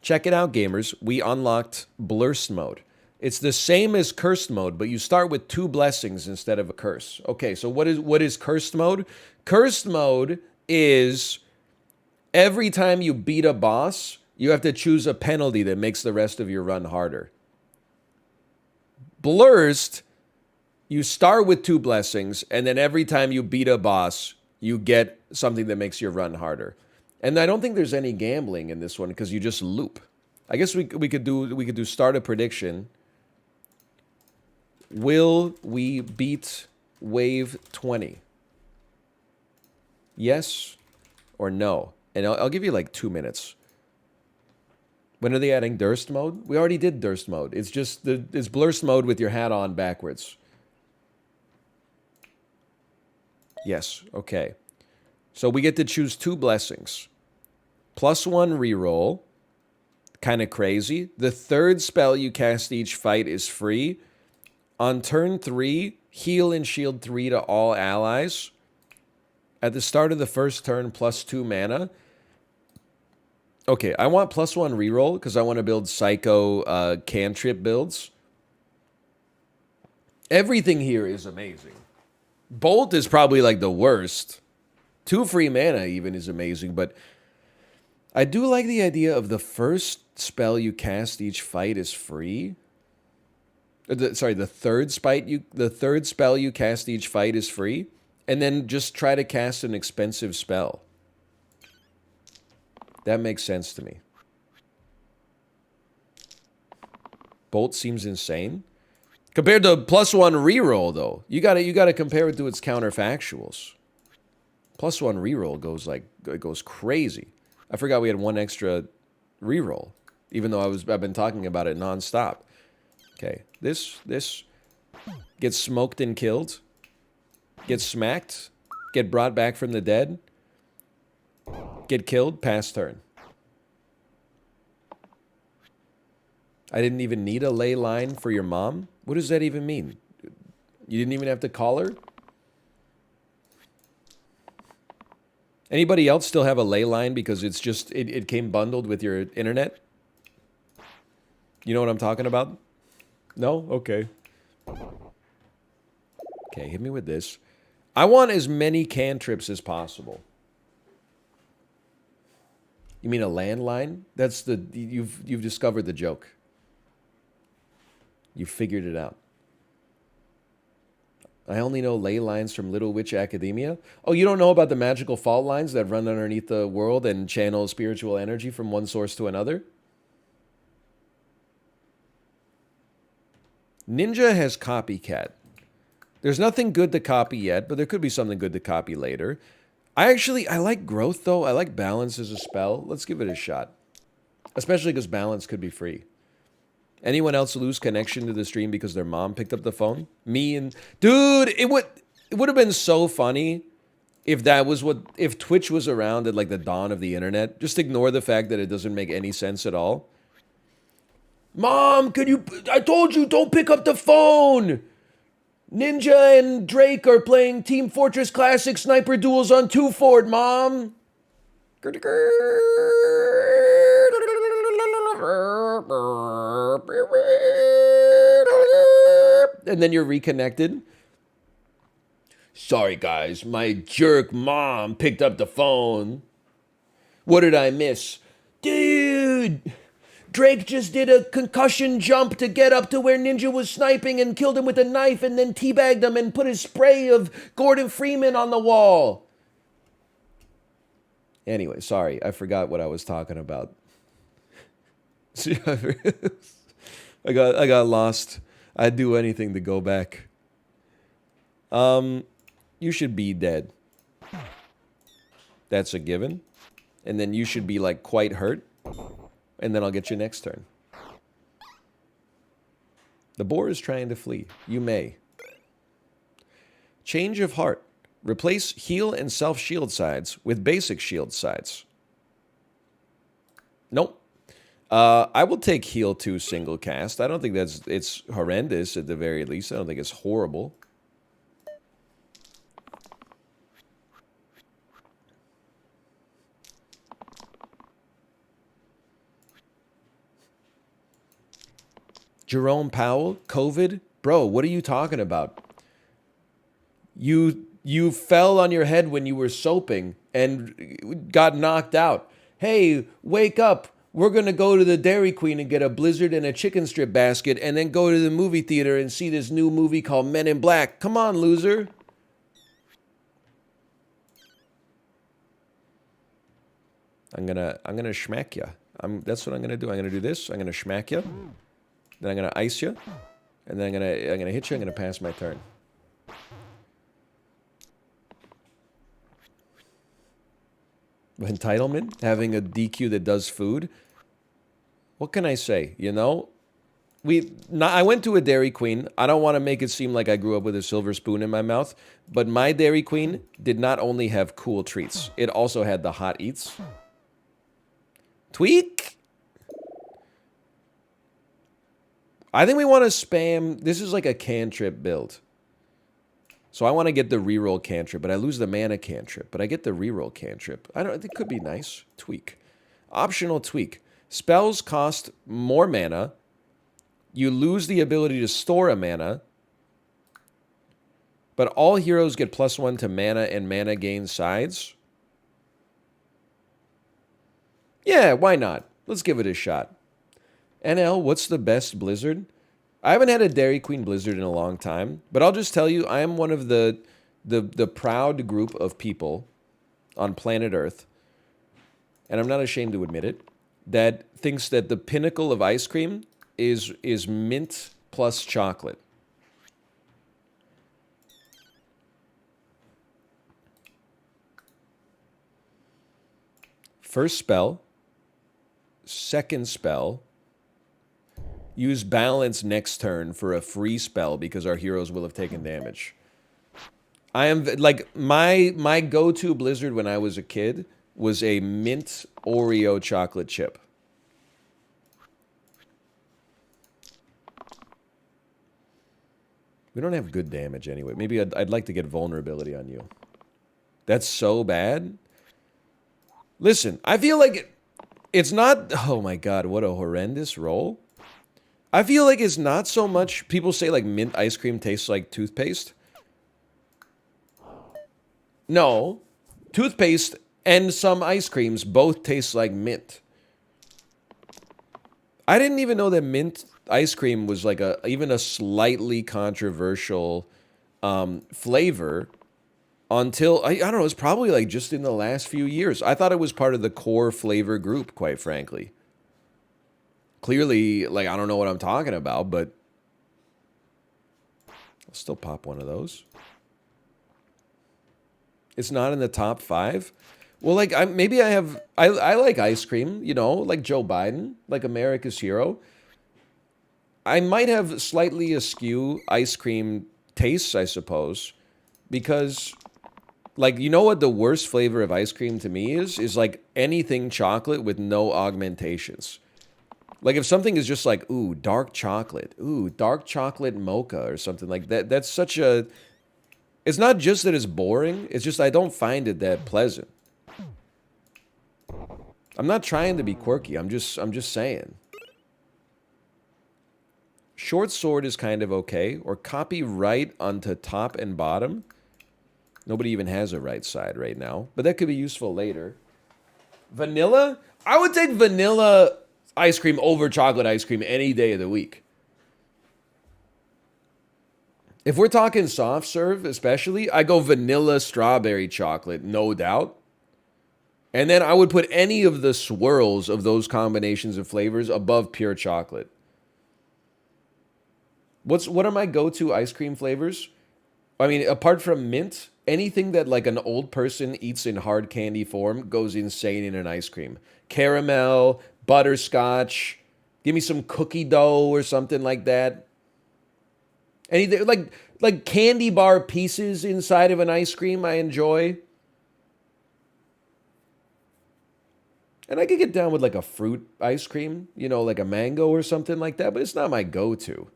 Check it out, gamers. We unlocked Blursed mode. It's the same as cursed mode, but you start with 2 blessings instead of a curse. Okay, so what is cursed mode? Cursed mode is every time you beat a boss, you have to choose a penalty that makes the rest of your run harder. Blursed, you start with 2 blessings, and then every time you beat a boss, you get something that makes your run harder. And I don't think there's any gambling in this one because you just loop. I guess we could do start a prediction. Will we beat wave 20? Yes or no? And I'll give you like 2 minutes. When are they adding Durst mode? We already did Durst mode. It's just it's Blursed mode with your hat on backwards. Yes, okay. So we get to choose 2 blessings. +1 reroll. Kind of crazy. The 3rd spell you cast each fight is free. On turn 3, heal and shield 3 to all allies. At the start of the first turn, +2 mana. Okay, I want +1 reroll because I want to build Psycho cantrip builds. Everything here is amazing. Bolt is probably like the worst. 2 free mana even is amazing, but I do like the idea of the first spell you cast each fight is free. The third spell you cast each fight is free, and then just try to cast an expensive spell. That makes sense to me. Bolt seems insane. Compared to +1 reroll, though. You gotta compare it to its counterfactuals. +1 reroll goes crazy. I forgot we had 1 extra reroll, even though I've been talking about it nonstop. Okay, this gets smoked and killed, get smacked, get brought back from the dead, get killed, pass turn. I didn't even need a ley line for your mom? What does that even mean? You didn't even have to call her? Anybody else still have a ley line because it's just, it came bundled with your internet? You know what I'm talking about? No? Okay. Okay, hit me with this. I want as many cantrips as possible. You mean a landline? That's the, you've discovered the joke. You figured it out. I only know ley lines from Little Witch Academia. Oh, you don't know about the magical fault lines that run underneath the world and channel spiritual energy from one source to another? Ninja has copycat. There's nothing good to copy yet, but there could be something good to copy later. I like growth, though. I like balance as a spell. Let's give it a shot. Especially because balance could be free. Anyone else lose connection to the stream because their mom picked up the phone? Me and... Dude, it would have been so funny if if Twitch was around at like the dawn of the internet. Just ignore the fact that it doesn't make any sense at all. Mom, I told you, don't pick up the phone! Ninja and Drake are playing Team Fortress Classic Sniper Duels on 2 Fort, Mom! And then you're reconnected. Sorry, guys, my jerk mom picked up the phone. What did I miss? Dude! Drake just did a concussion jump to get up to where Ninja was sniping and killed him with a knife and then teabagged him and put his spray of Gordon Freeman on the wall. Anyway, sorry, I forgot what I was talking about. I got lost. I'd do anything to go back. You should be dead. That's a given. And then you should be like quite hurt. And then I'll get you next turn. The boar is trying to flee. You may. Change of heart. Replace heal and self-shield sides with basic shield sides. Nope. I will take heal 2 single cast. I don't think it's horrendous at the very least. I don't think it's horrible. Jerome Powell, COVID? Bro, what are you talking about? You fell on your head when you were soaping and got knocked out. Hey, wake up. We're going to go to the Dairy Queen and get a Blizzard and a chicken strip basket and then go to the movie theater and see this new movie called Men in Black. Come on, loser. I'm gonna schmack you. That's what I'm gonna do. I'm gonna do this. I'm gonna schmack you. Then I'm gonna ice you, and then I'm gonna hit you. I'm gonna pass my turn. Entitlement, having a DQ that does food. What can I say? You know, I went to a Dairy Queen. I don't want to make it seem like I grew up with a silver spoon in my mouth, but my Dairy Queen did not only have cool treats; it also had the hot eats. Tweak. I think we want to spam. This is like a cantrip build. So I want to get the reroll cantrip, but I lose the mana cantrip. But I get the reroll cantrip. It could be nice. Tweak. Optional tweak. Spells cost more mana. You lose the ability to store a mana. But all heroes get +1 to mana and mana gain sides. Yeah, why not? Let's give it a shot. NL, what's the best Blizzard? I haven't had a Dairy Queen Blizzard in a long time, but I'll just tell you, I am one of the proud group of people on planet Earth, and I'm not ashamed to admit it, that thinks that the pinnacle of ice cream is mint plus chocolate. First spell, second spell, use balance next turn for a free spell because our heroes will have taken damage. I am like my go-to Blizzard when I was a kid was a mint Oreo chocolate chip. We don't have good damage anyway. Maybe I'd like to get vulnerability on you. That's so bad. Listen, I feel like it's not... Oh my god, what a horrendous roll. I feel like it's not so much... People say like mint ice cream tastes like toothpaste. No. Toothpaste and some ice creams both taste like mint. I didn't even know that mint ice cream was like even a slightly controversial flavor until, I don't know, it's probably like just in the last few years. I thought it was part of the core flavor group, quite frankly. Clearly, like, I don't know what I'm talking about, but I'll still pop one of those. It's not in the top 5. Well, like, maybe I like ice cream, you know, like Joe Biden, like America's hero. I might have slightly askew ice cream tastes, I suppose, because, like, you know what the worst flavor of ice cream to me is? Is like anything chocolate with no augmentations. Like if something is just like, ooh, dark chocolate mocha or something like that, that's such a... It's not just that it's boring, it's just I don't find it that pleasant. I'm not trying to be quirky, I'm just saying. Short sword is kind of okay, or copy right onto top and bottom. Nobody even has a right side right now, but that could be useful later. Vanilla? I would take vanilla ice cream over chocolate ice cream any day of the week. If we're talking soft serve, especially, I go vanilla strawberry chocolate, no doubt. And then I would put any of the swirls of those combinations of flavors above pure chocolate. What are my go-to ice cream flavors? I mean, apart from mint, anything that like an old person eats in hard candy form goes insane in an ice cream. Caramel, butterscotch, give me some cookie dough or something like that. Anything like candy bar pieces inside of an ice cream I enjoy. And I could get down with like a fruit ice cream, you know, like a mango or something like that, but it's not my go-to.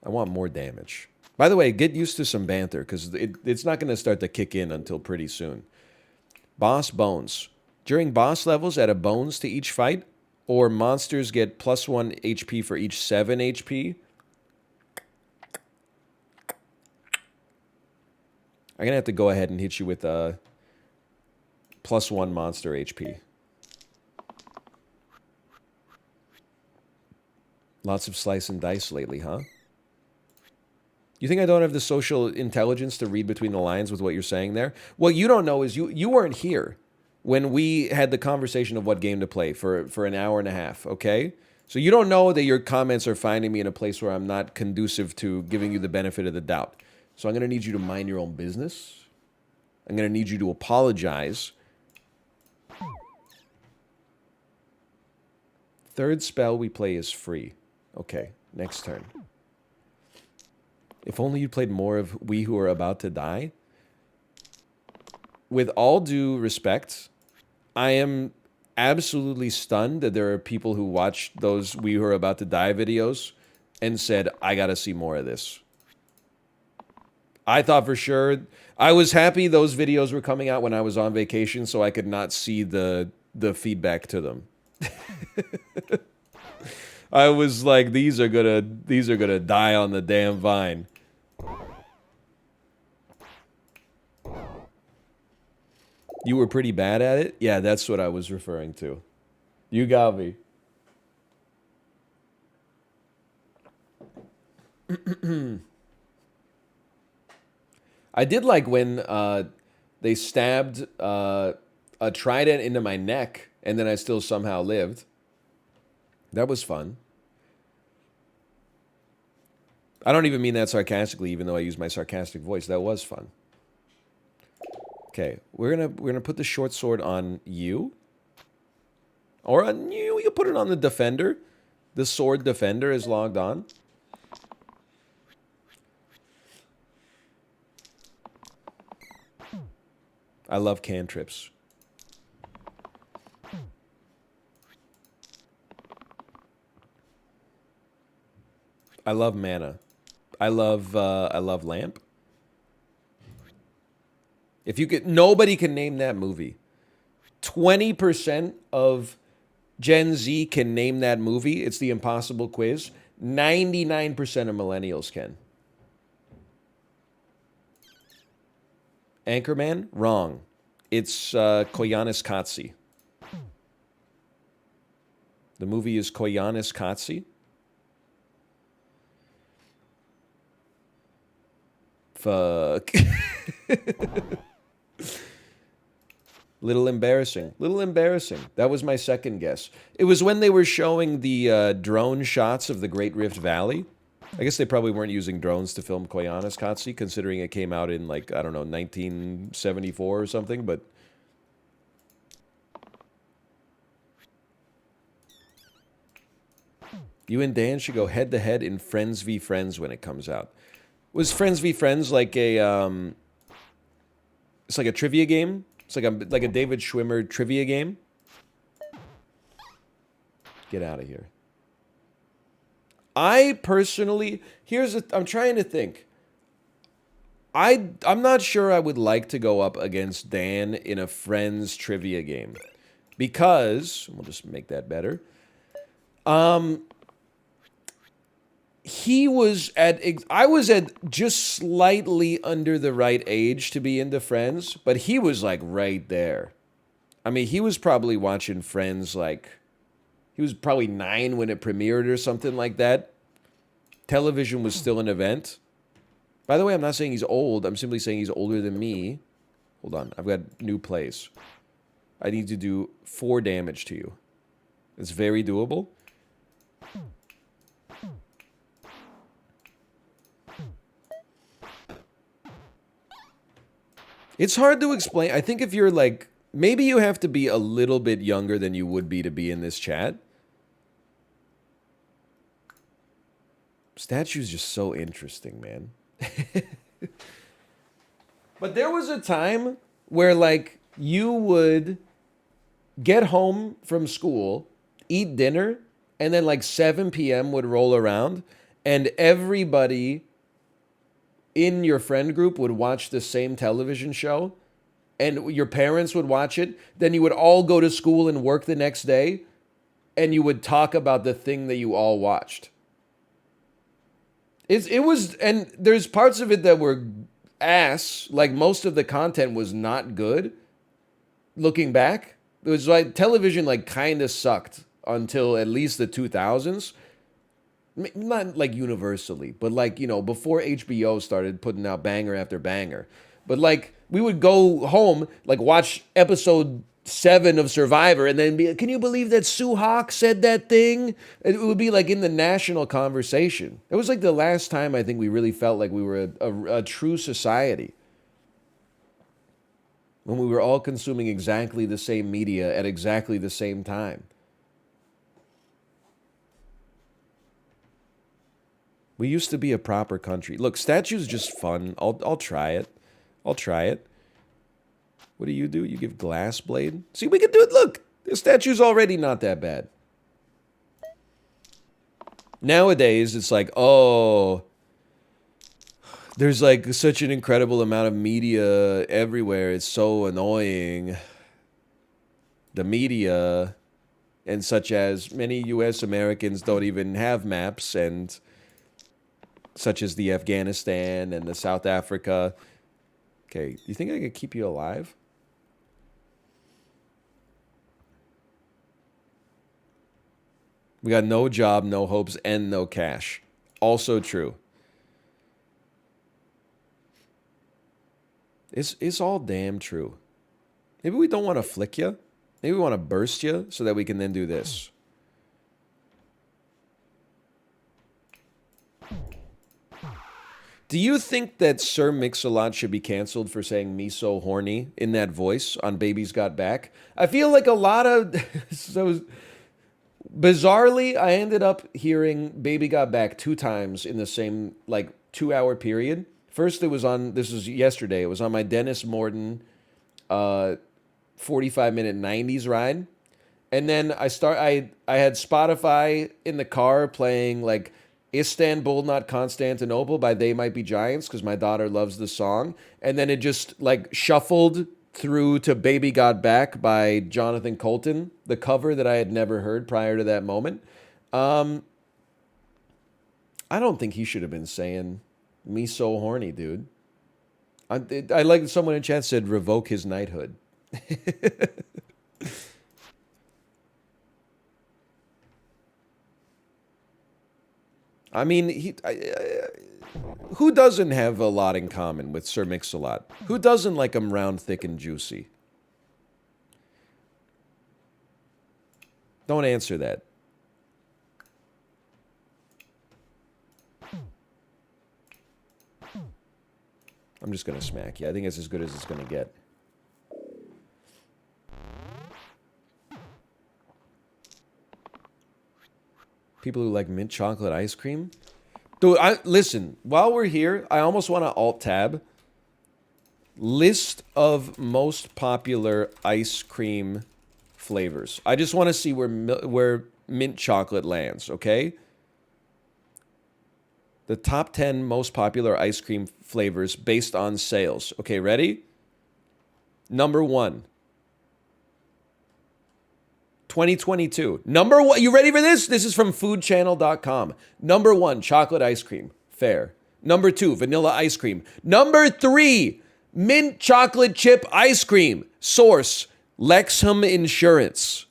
I want more damage. By the way, get used to some banter, because it's not going to start to kick in until pretty soon. Boss bones. During boss levels, add a bones to each fight. or monsters get +1 HP for each 7 HP. I'm going to have to go ahead and hit you with a +1 monster HP. Lots of slice and dice lately, huh? You think I don't have the social intelligence to read between the lines with what you're saying there? What you don't know is you weren't here when we had the conversation of what game to play for an hour and a half, okay? So you don't know that your comments are finding me in a place where I'm not conducive to giving you the benefit of the doubt. So I'm going to need you to mind your own business. I'm going to need you to apologize. Third spell we play is free. Okay, next turn. If only you played more of We Who Are About to Die. With all due respect, I am absolutely stunned that there are people who watched those We Who Are About to Die videos and said, I gotta see more of this. I thought for sure, I was happy those videos were coming out when I was on vacation so I could not see the feedback to them. I was like, these are gonna die on the damn vine. You were pretty bad at it? Yeah, that's what I was referring to. You got me. I did like when they stabbed a trident into my neck and then I still somehow lived. That was fun. I don't even mean that sarcastically, even though I use my sarcastic voice. That was fun. Okay, we're gonna put the short sword on you, or on you. You put it on the defender. The sword defender is logged on. I love cantrips. I love mana. I love lamp. If you could, nobody can name that movie. 20% of Gen Z can name that movie. It's the impossible quiz. 99% of millennials can. Anchorman? Wrong. It's Koyanis Katsi. The movie is Koyanis Katsi. Fuck. Little embarrassing. Little embarrassing. That was my second guess. It was when they were showing the drone shots of the Great Rift Valley. I guess they probably weren't using drones to film Koyanis Katsi, considering it came out in, like, I don't know, 1974 or something, but... You and Dan should go head-to-head in Friends v. Friends when it comes out. Was Friends v. Friends like a, it's like a trivia game? It's like a David Schwimmer trivia game? Get out of here. I personally, I'm trying to think. I'm not sure I would like to go up against Dan in a Friends trivia game. Because, we'll just make that better. I was at just slightly under the right age to be into Friends, but he was like right there. I mean, he was probably watching Friends like, he was probably 9 when it premiered or something like that. Television was still an event. By the way, I'm not saying he's old. I'm simply saying he's older than me. Hold on. I've got new plays. I need to do 4 damage to you. It's very doable. It's hard to explain. I think if you're like, maybe you have to be a little bit younger than you would be to be in this chat. Statue's just so interesting, man. But there was a time where, like, you would get home from school, eat dinner, and then, like, 7 p.m. would roll around, and everybody in your friend group would watch the same television show, and your parents would watch it. Then you would all go to school and work the next day. and you would talk about the thing that you all watched. It was, and there's parts of it that were ass. Like most of the content was not good. Looking back, it was like television like kind of sucked until at least the 2000s. Not like universally, but like, before HBO started putting out banger after banger. But like we would go home, like watch episode 7 of Survivor, and then be, can you believe that Sue Hawk said that thing? It would be like in the national conversation. It was like the last time I think we really felt like we were a true society. When we were all consuming exactly the same media at exactly the same time. We used to be a proper country. Look, statue's just fun. I'll try it. I'll try it. What do? You give glass blade? See, we can do it. Look, the statue's already not that bad. Nowadays, it's like, oh, there's like such an incredible amount of media everywhere. It's so annoying. The media, and such as many U.S. Americans don't even have maps, and such as the Afghanistan and the South Africa. Okay, you think I could keep you alive? We got no job, no hopes, and no cash. Also true. It's all damn true. Maybe we don't want to flick you. Maybe we want to burst you so that we can then do this. Do you think that Sir Mix-a-Lot should be canceled for saying "me so horny" in that voice on Baby's Got Back? I feel like a lot of... so bizarrely, I ended up hearing Baby Got Back 2 times in the same, 2-hour period. First, it was on... This was yesterday. It was on my Dennis Morton 45-minute 90s ride. And then I had Spotify in the car playing, Istanbul, Not Constantinople by They Might Be Giants, because my daughter loves the song. And then it just shuffled through to Baby Got Back by Jonathan Colton, the cover that I had never heard prior to that moment. I don't think he should have been saying "me so horny," dude. I like someone in chat said revoke his knighthood. I mean, who doesn't have a lot in common with Sir Mix-a-Lot? Who doesn't like him round, thick, and juicy? Don't answer that. I'm just going to smack you. I think it's as good as it's going to get. People who like mint chocolate ice cream? Dude, listen, while we're here, I almost want to alt-tab. List of most popular ice cream flavors. I just want to see where mint chocolate lands, okay? The top 10 most popular ice cream flavors based on sales. Okay, ready? Number 1. 2022. Number 1. You ready for this? This is from foodchannel.com. Number 1, chocolate ice cream. Fair. Number 2, vanilla ice cream. Number 3, mint chocolate chip ice cream. Source, Lexham Insurance.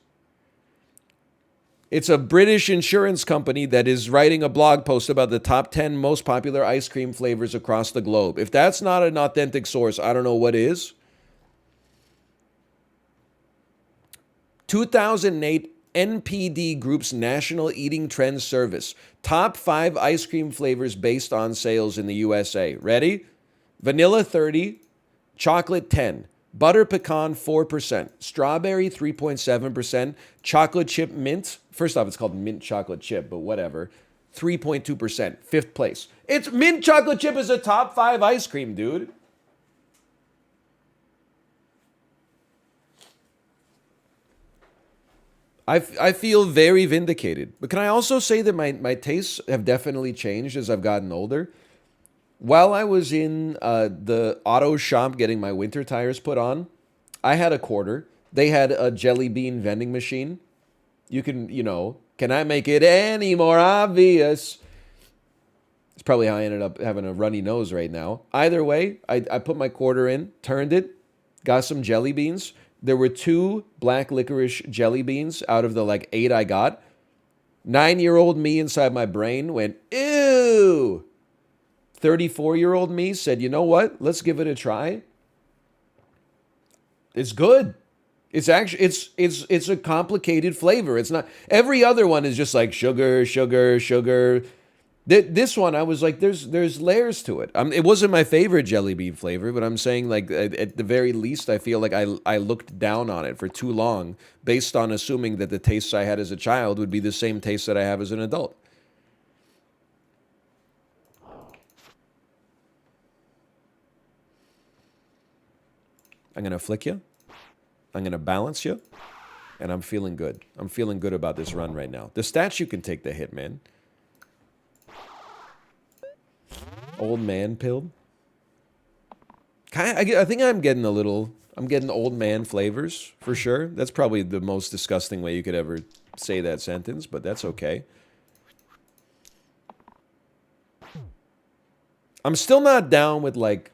It's a British insurance company that is writing a blog post about the top 10 most popular ice cream flavors across the globe. If that's not an authentic source, I don't know what is. 2008 NPD Group's National Eating Trends Service. Top 5 ice cream flavors based on sales in the USA. Ready? Vanilla 30, chocolate 10, butter pecan 4%, strawberry 3.7%, chocolate chip mint. First off, it's called mint chocolate chip, but whatever. 3.2%, 5th place. It's mint chocolate chip is a top 5 ice cream, dude. I feel very vindicated. But can I also say that my tastes have definitely changed as I've gotten older? While I was in the auto shop getting my winter tires put on, I had a quarter. They had a jelly bean vending machine. You can, you know, can I make it any more obvious? It's probably how I ended up having a runny nose right now. Either way, I put my quarter in, turned it, got some jelly beans. There were 2 black licorice jelly beans out of the like 8 I got. 9-year-old me inside my brain went, ew. 34-year-old me said, you know what? Let's give it a try. It's good. It's actually it's a complicated flavor. It's not every other one is just like sugar, sugar, sugar. This one I was like, there's layers to it. It wasn't my favorite jelly bean flavor, but I'm saying like at the very least, I feel like I looked down on it for too long, based on assuming that the tastes I had as a child would be the same taste that I have as an adult. I'm gonna flick you. I'm gonna balance you, and I'm feeling good. I'm feeling good about this run right now. The statue can take the hit, man. Old man pilled. I think I'm getting a little. I'm getting old man flavors for sure. That's probably the most disgusting way you could ever say that sentence, but that's okay. I'm still not down with like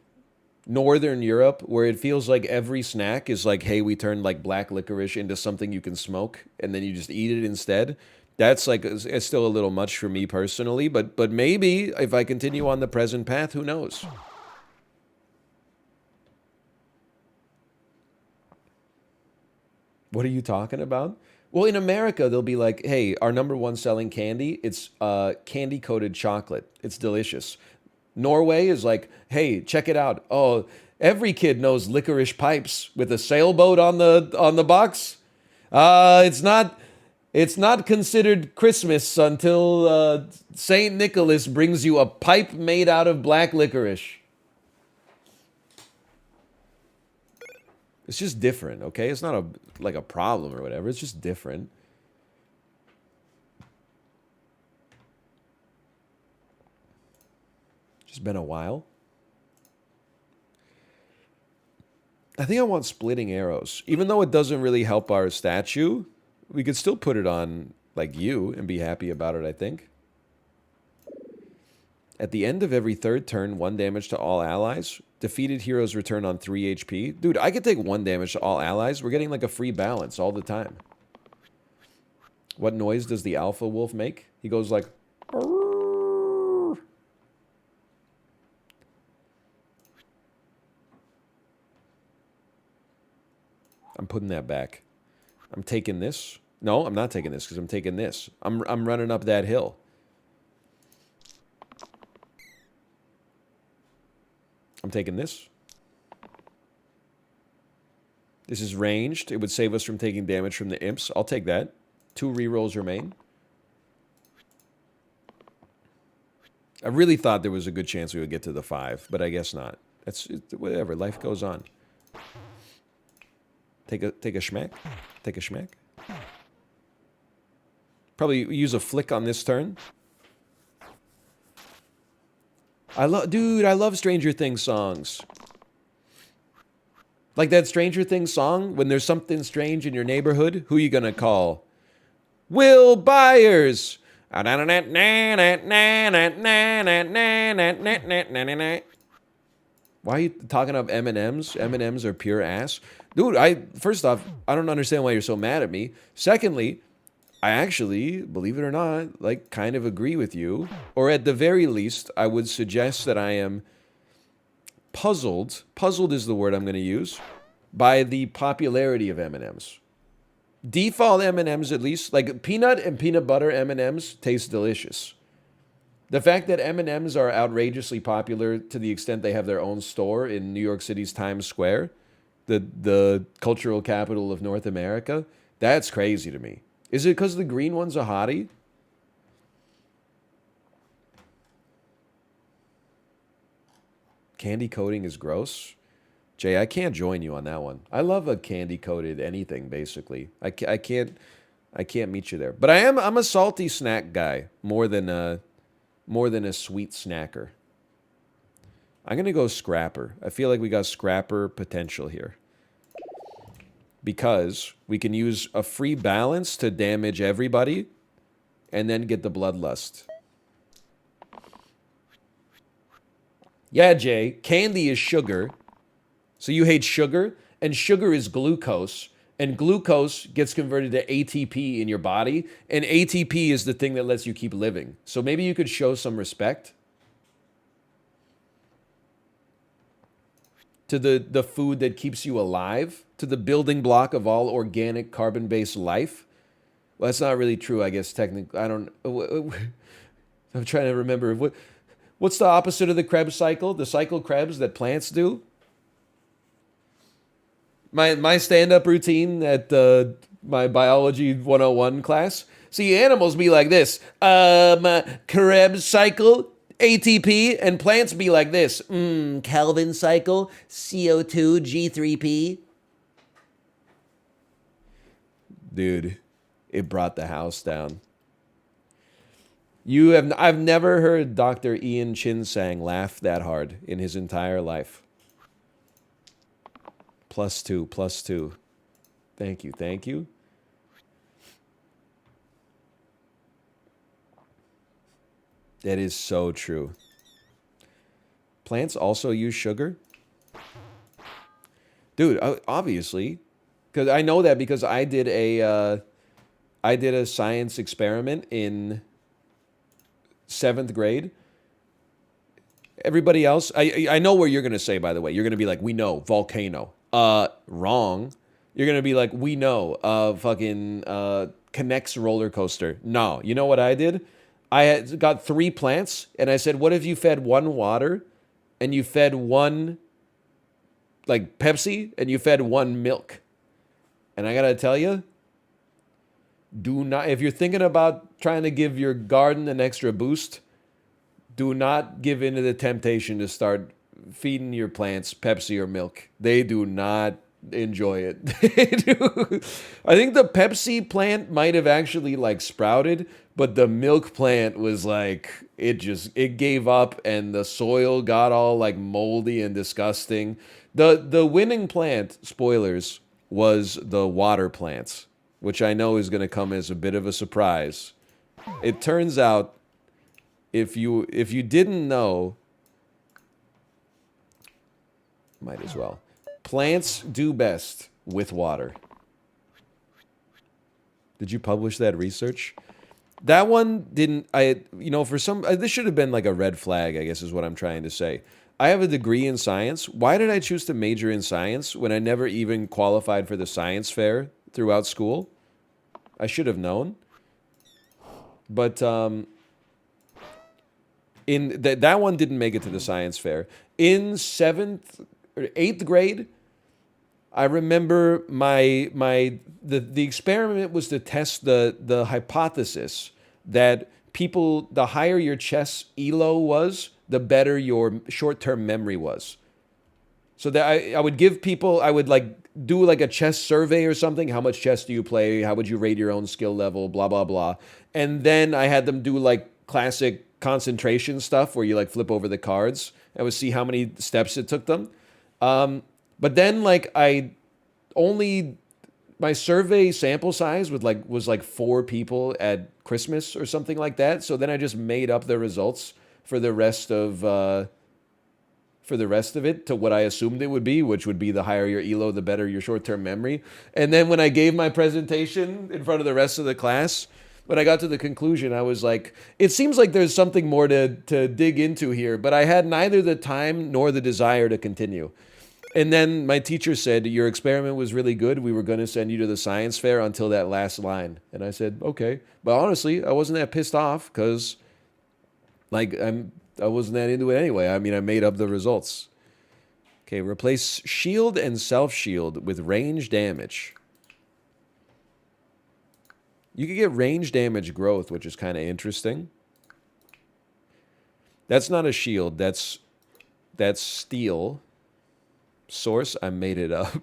Northern Europe, where it feels like every snack is like, hey, we turned like black licorice into something you can smoke, and then you just eat it instead. That's like it's still a little much for me personally, but maybe if I continue on the present path, who knows? What are you talking about? Well, in America, they'll be like, hey, our number one selling candy, it's candy coated chocolate. It's delicious. Norway is like, hey, check it out. Oh, every kid knows licorice pipes with a sailboat on the box. It's not considered Christmas until Saint Nicholas brings you a pipe made out of black licorice. It's just different, okay? It's not like a problem or whatever. It's just different. Just been a while. I think I want splitting arrows. Even though it doesn't really help our statue, we could still put it on, like, you and be happy about it, I think. At the end of every third turn, 1 damage to all allies. Defeated heroes return on 3 HP. Dude, I could take 1 damage to all allies. We're getting, like, a free balance all the time. What noise does the alpha wolf make? He goes like... I'm putting that back. I'm taking this. No, I'm not taking this because I'm taking this. I'm running up that hill. I'm taking this. This is ranged. It would save us from taking damage from the imps. I'll take that. 2 rerolls remain. I really thought there was a good chance we would get to the 5, but I guess not. Whatever. Life goes on. Take a schmack. Take a schmack. Probably use a flick on this turn. Dude, I love Stranger Things songs. Like that Stranger Things song, when there's something strange in your neighborhood, who you gonna call? Will Byers. Why are you talking up M&Ms? M&Ms are pure ass. Dude, first off, I don't understand why you're so mad at me. Secondly, I actually, believe it or not, like kind of agree with you. Or at the very least, I would suggest that I am puzzled is the word I'm going to use, by the popularity of M&Ms. Default M&Ms at least, like peanut and peanut butter M&Ms taste delicious. The fact that M&Ms are outrageously popular to the extent they have their own store in New York City's Times Square, the cultural capital of North America, that's crazy to me. Is it because the green one's a hottie? Candy coating is gross. Jay, I can't join you on that one. I love a candy coated anything basically. I can't meet you there. But I'm a salty snack guy more than a sweet snacker. I'm gonna go scrapper. I feel like we got scrapper potential here. because we can use a free balance to damage everybody and then get the bloodlust. Yeah, Jay, candy is sugar. So you hate sugar, and sugar is glucose, and glucose gets converted to ATP in your body, and ATP is the thing that lets you keep living. So maybe you could show some respect to the food that keeps you alive, to the building block of all organic carbon-based life. Well, that's not really true, I guess, technically. I don't... I'm trying to remember. What's the opposite of the Krebs cycle? The cycle Krebs that plants do? My stand-up routine at my biology 101 class. See, animals be like this. Krebs cycle, ATP, and plants be like this. Kelvin cycle, CO2, G3P. Dude, it brought the house down. I've never heard Dr. Ian Chinsang laugh that hard in his entire life. +2, +2. Thank you, thank you. That is so true. Plants also use sugar? Dude, obviously. Because I know that because I did a science experiment in 7th grade. Everybody else, I know where you're going to say, by the way. You're going to be like, we know, volcano. Wrong. You're going to be like, we know, fucking Connects roller coaster. No. You know what I did? I had got 3 plants, and I said, what if you fed 1 water, and you fed 1, like, Pepsi, and you fed 1 milk? And I got to tell you, do not, if you're thinking about trying to give your garden an extra boost, do not give in to the temptation to start feeding your plants Pepsi or milk. They do not enjoy it. They do. I think the Pepsi plant might have actually like sprouted, but the milk plant was like, it gave up and the soil got all like moldy and disgusting. The winning plant, spoilers, was the water plants, which I know is going to come as a bit of a surprise. It turns out, if you didn't know, might as well. Plants do best with water. Did you publish that research? That one didn't, for some, this should have been like a red flag, I guess is what I'm trying to say. I have a degree in science. Why did I choose to major in science when I never even qualified for the science fair throughout school? I should have known. But, that one didn't make it to the science fair. In 7th or 8th grade, I remember the experiment was to test the hypothesis that the higher your chess ELO was, the better your short-term memory was. So that I would give people, I would like do like a chess survey or something. How much chess do you play? How would you rate your own skill level? Blah, blah, blah. And then I had them do like classic concentration stuff where you like flip over the cards and would see how many steps it took them. But then like my survey sample size was like 4 people at Christmas or something like that. So then I just made up the results for the rest of it to what I assumed it would be, which would be the higher your ELO, the better your short-term memory. And then when I gave my presentation in front of the rest of the class, when I got to the conclusion, I was like, it seems like there's something more to dig into here, but I had neither the time nor the desire to continue. And then my teacher said, your experiment was really good. We were going to send you to the science fair until that last line. And I said, okay. But honestly, I wasn't that pissed off because like I wasn't that into it anyway. I mean, I made up the results. Okay, replace shield and self-shield with range damage. You can get range damage growth, which is kind of interesting. That's not a shield. That's steel. Source, I made it up.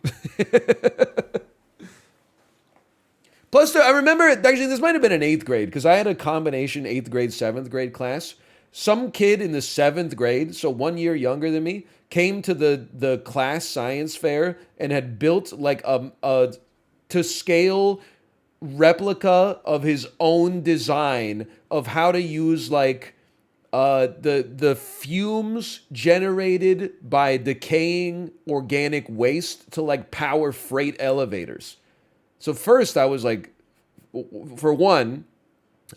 Plus, I remember, actually, this might have been in 8th grade, because I had a combination 8th grade, 7th grade class. Some kid in the 7th grade, so 1 year younger than me, came to the class science fair and had built like a to scale replica of his own design of how to use like the fumes generated by decaying organic waste to like power freight elevators. So first I was like, for one,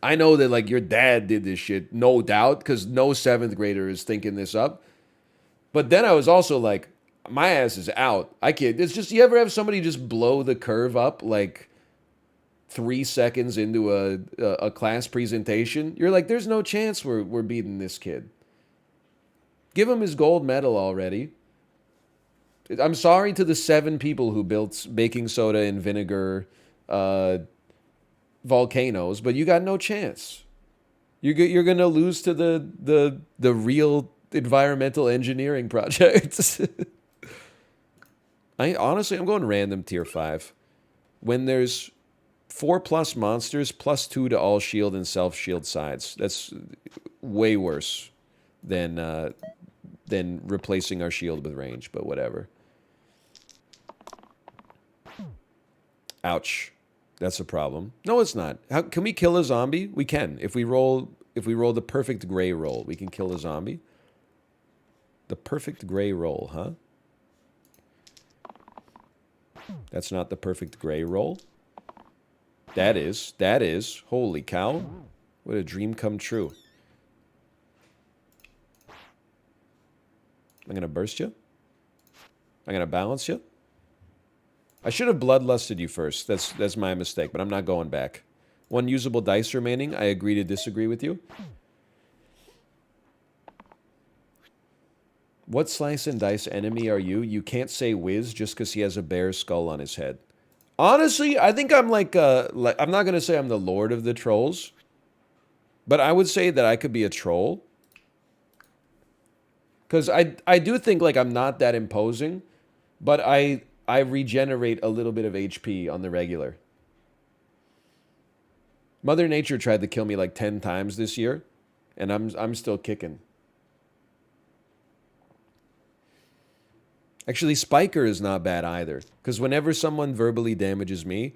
I know that like your dad did this shit, no doubt, because no seventh grader is thinking this up. But then I was also like, my ass is out. I can't. It's just, you ever have somebody just blow the curve up like 3 seconds into a class presentation? You're like, there's no chance we're beating this kid. Give him his gold medal already. I'm sorry to the 7 people who built baking soda and vinegar volcanoes, but you got no chance. You're gonna lose to the real environmental engineering projects. I'm going random tier 5. When there's 4+ monsters, +2 to all shield and self-shield sides. That's way worse than replacing our shield with range, but whatever. Ouch. That's a problem. No, it's not. How can we kill a zombie? We can. If we roll the perfect gray roll, we can kill a zombie. The perfect gray roll, huh? That's not the perfect gray roll. That is. Holy cow. What a dream come true. I'm going to burst you. I'm going to balance you. I should have bloodlusted you first. That's my mistake, but I'm not going back. 1 usable dice remaining. I agree to disagree with you. What slice and dice enemy are you? You can't say Wiz just because he has a bear skull on his head. Honestly, I think I'm like I'm not going to say I'm the lord of the trolls, but I would say that I could be a troll. Because I do think like I'm not that imposing, but I regenerate a little bit of HP on the regular. Mother Nature tried to kill me like 10 times this year, and I'm still kicking. Actually, Spiker is not bad either, because whenever someone verbally damages me,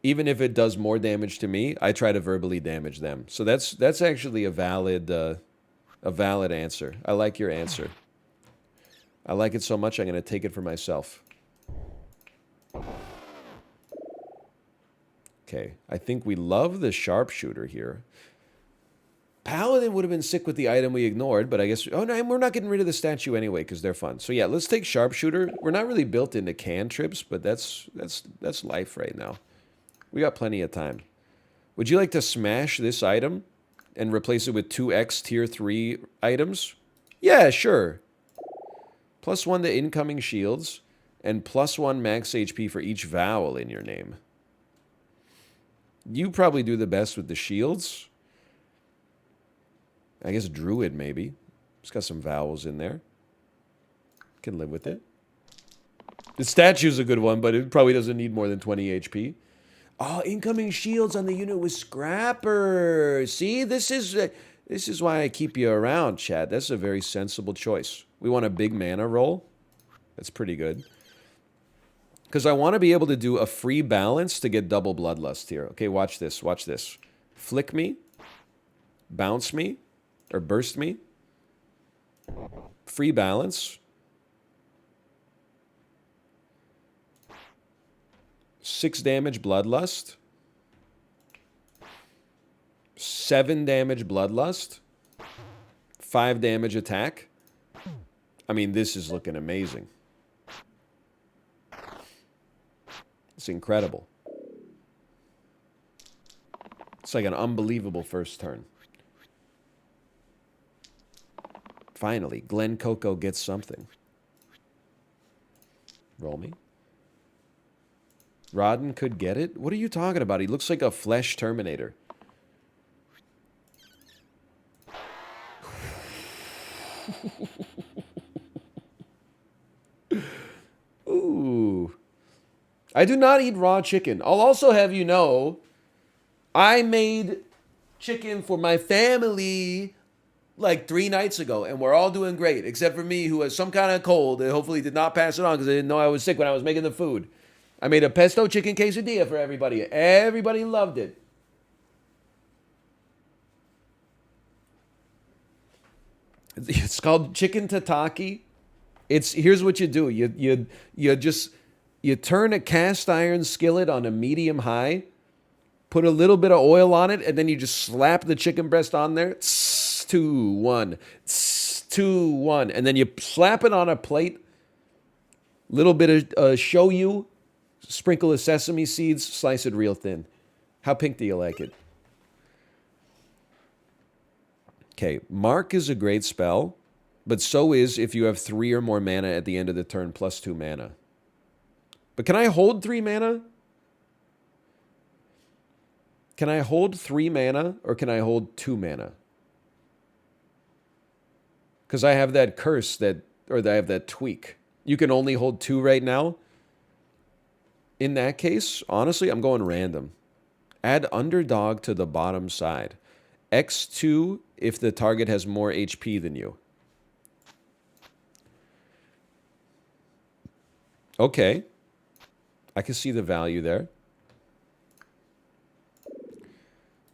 even if it does more damage to me, I try to verbally damage them. So that's actually a valid answer. I like your answer. I like it so much, I'm going to take it for myself. Okay, I think we love the sharpshooter here. Paladin would have been sick with the item we ignored, but I guess... Oh, no, we're not getting rid of the statue anyway, because they're fun. So yeah, let's take sharpshooter. We're not really built into cantrips, but that's life right now. We got plenty of time. Would you like to smash this item and replace it with 2x tier 3 items? Yeah, sure. +1 to incoming shields, and +1 max HP for each vowel in your name. You probably do the best with the shields. I guess Druid, maybe. It's got some vowels in there. Can live with it. The statue's a good one, but it probably doesn't need more than 20 HP. Oh, incoming shields on the unit with Scrapper. See, this is why I keep you around, Chad. That's a very sensible choice. We want a big mana roll. That's pretty good. Because I want to be able to do a free balance to get double Bloodlust here. Okay, watch this. Watch this. Flick me. Bounce me. Or burst me. Free balance. 6 damage Bloodlust. 7 damage Bloodlust. 5 damage attack. I mean, this is looking amazing. It's incredible. It's like an unbelievable first turn. Finally, Glen Coco gets something. Roll me. Rodden could get it? What are you talking about? He looks like a flesh Terminator. Ooh. I do not eat raw chicken. I'll also have you know, I made chicken for my family like 3 nights ago, and we're all doing great, except for me, who has some kind of cold and hopefully did not pass it on because I didn't know I was sick when I was making the food. I made a pesto chicken quesadilla for everybody. Everybody loved it. It's called chicken tataki. It's here's what you do. You turn a cast iron skillet on a medium high, put a little bit of oil on it, and then you just slap the chicken breast on there. Tss, 2, 1. Tss, 2, 1. And then you slap it on a plate. Little bit of shoyu, sprinkle of sesame seeds, slice it real thin. How pink do you like it? Okay, Mark is a great spell, but so is if you have 3 or more mana at the end of the turn plus 2 mana. But can I hold 3 mana? Can I hold 3 mana or can I hold 2 mana? Because I have that curse I have that tweak. You can only hold 2 right now. In that case, honestly, I'm going random. Add underdog to the bottom side. X2 if the target has more HP than you. Okay. I can see the value there.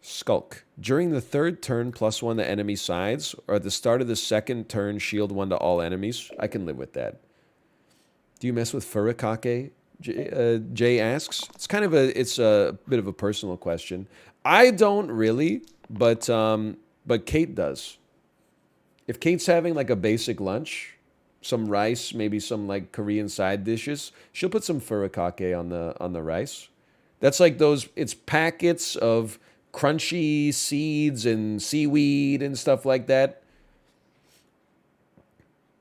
Skulk. During the 3rd turn, +1 to enemy sides, or at the start of the 2nd turn, shield 1 to all enemies. I can live with that. Do you mess with furikake? Jay asks. It's a bit of a personal question. I don't really, but Kate does. If Kate's having like a basic lunch, some rice, maybe some like Korean side dishes, she'll put some furikake on the rice. That's like those. It's packets of crunchy seeds and seaweed and stuff like that.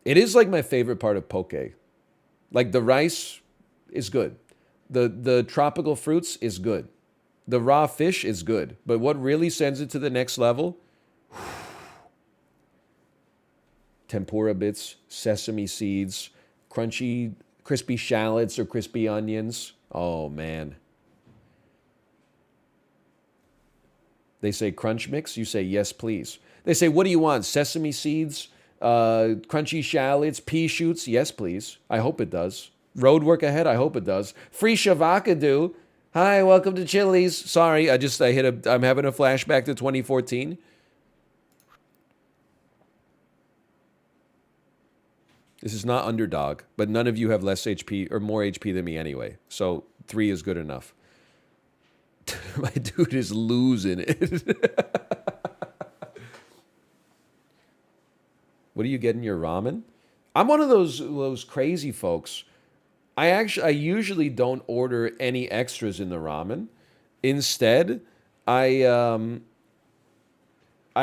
It is like my favorite part of poke. Like the rice is good. The tropical fruits is good. The raw fish is good. But what really sends it to the next level? Tempura bits, sesame seeds, crunchy, crispy shallots or crispy onions. Oh, man. They say crunch mix. You say yes, please. They say, what do you want? Sesame seeds, crunchy shallots, pea shoots? Yes, please. I hope it does. Road work ahead? I hope it does. Free shavakadu. Hi, welcome to Chili's. Sorry, I'm having a flashback to 2014. This is not underdog, but none of you have less HP or more HP than me anyway. So 3 is good enough. My dude is losing it. What do you get in your ramen? I'm one of those crazy folks. I usually don't order any extras in the ramen. Instead, I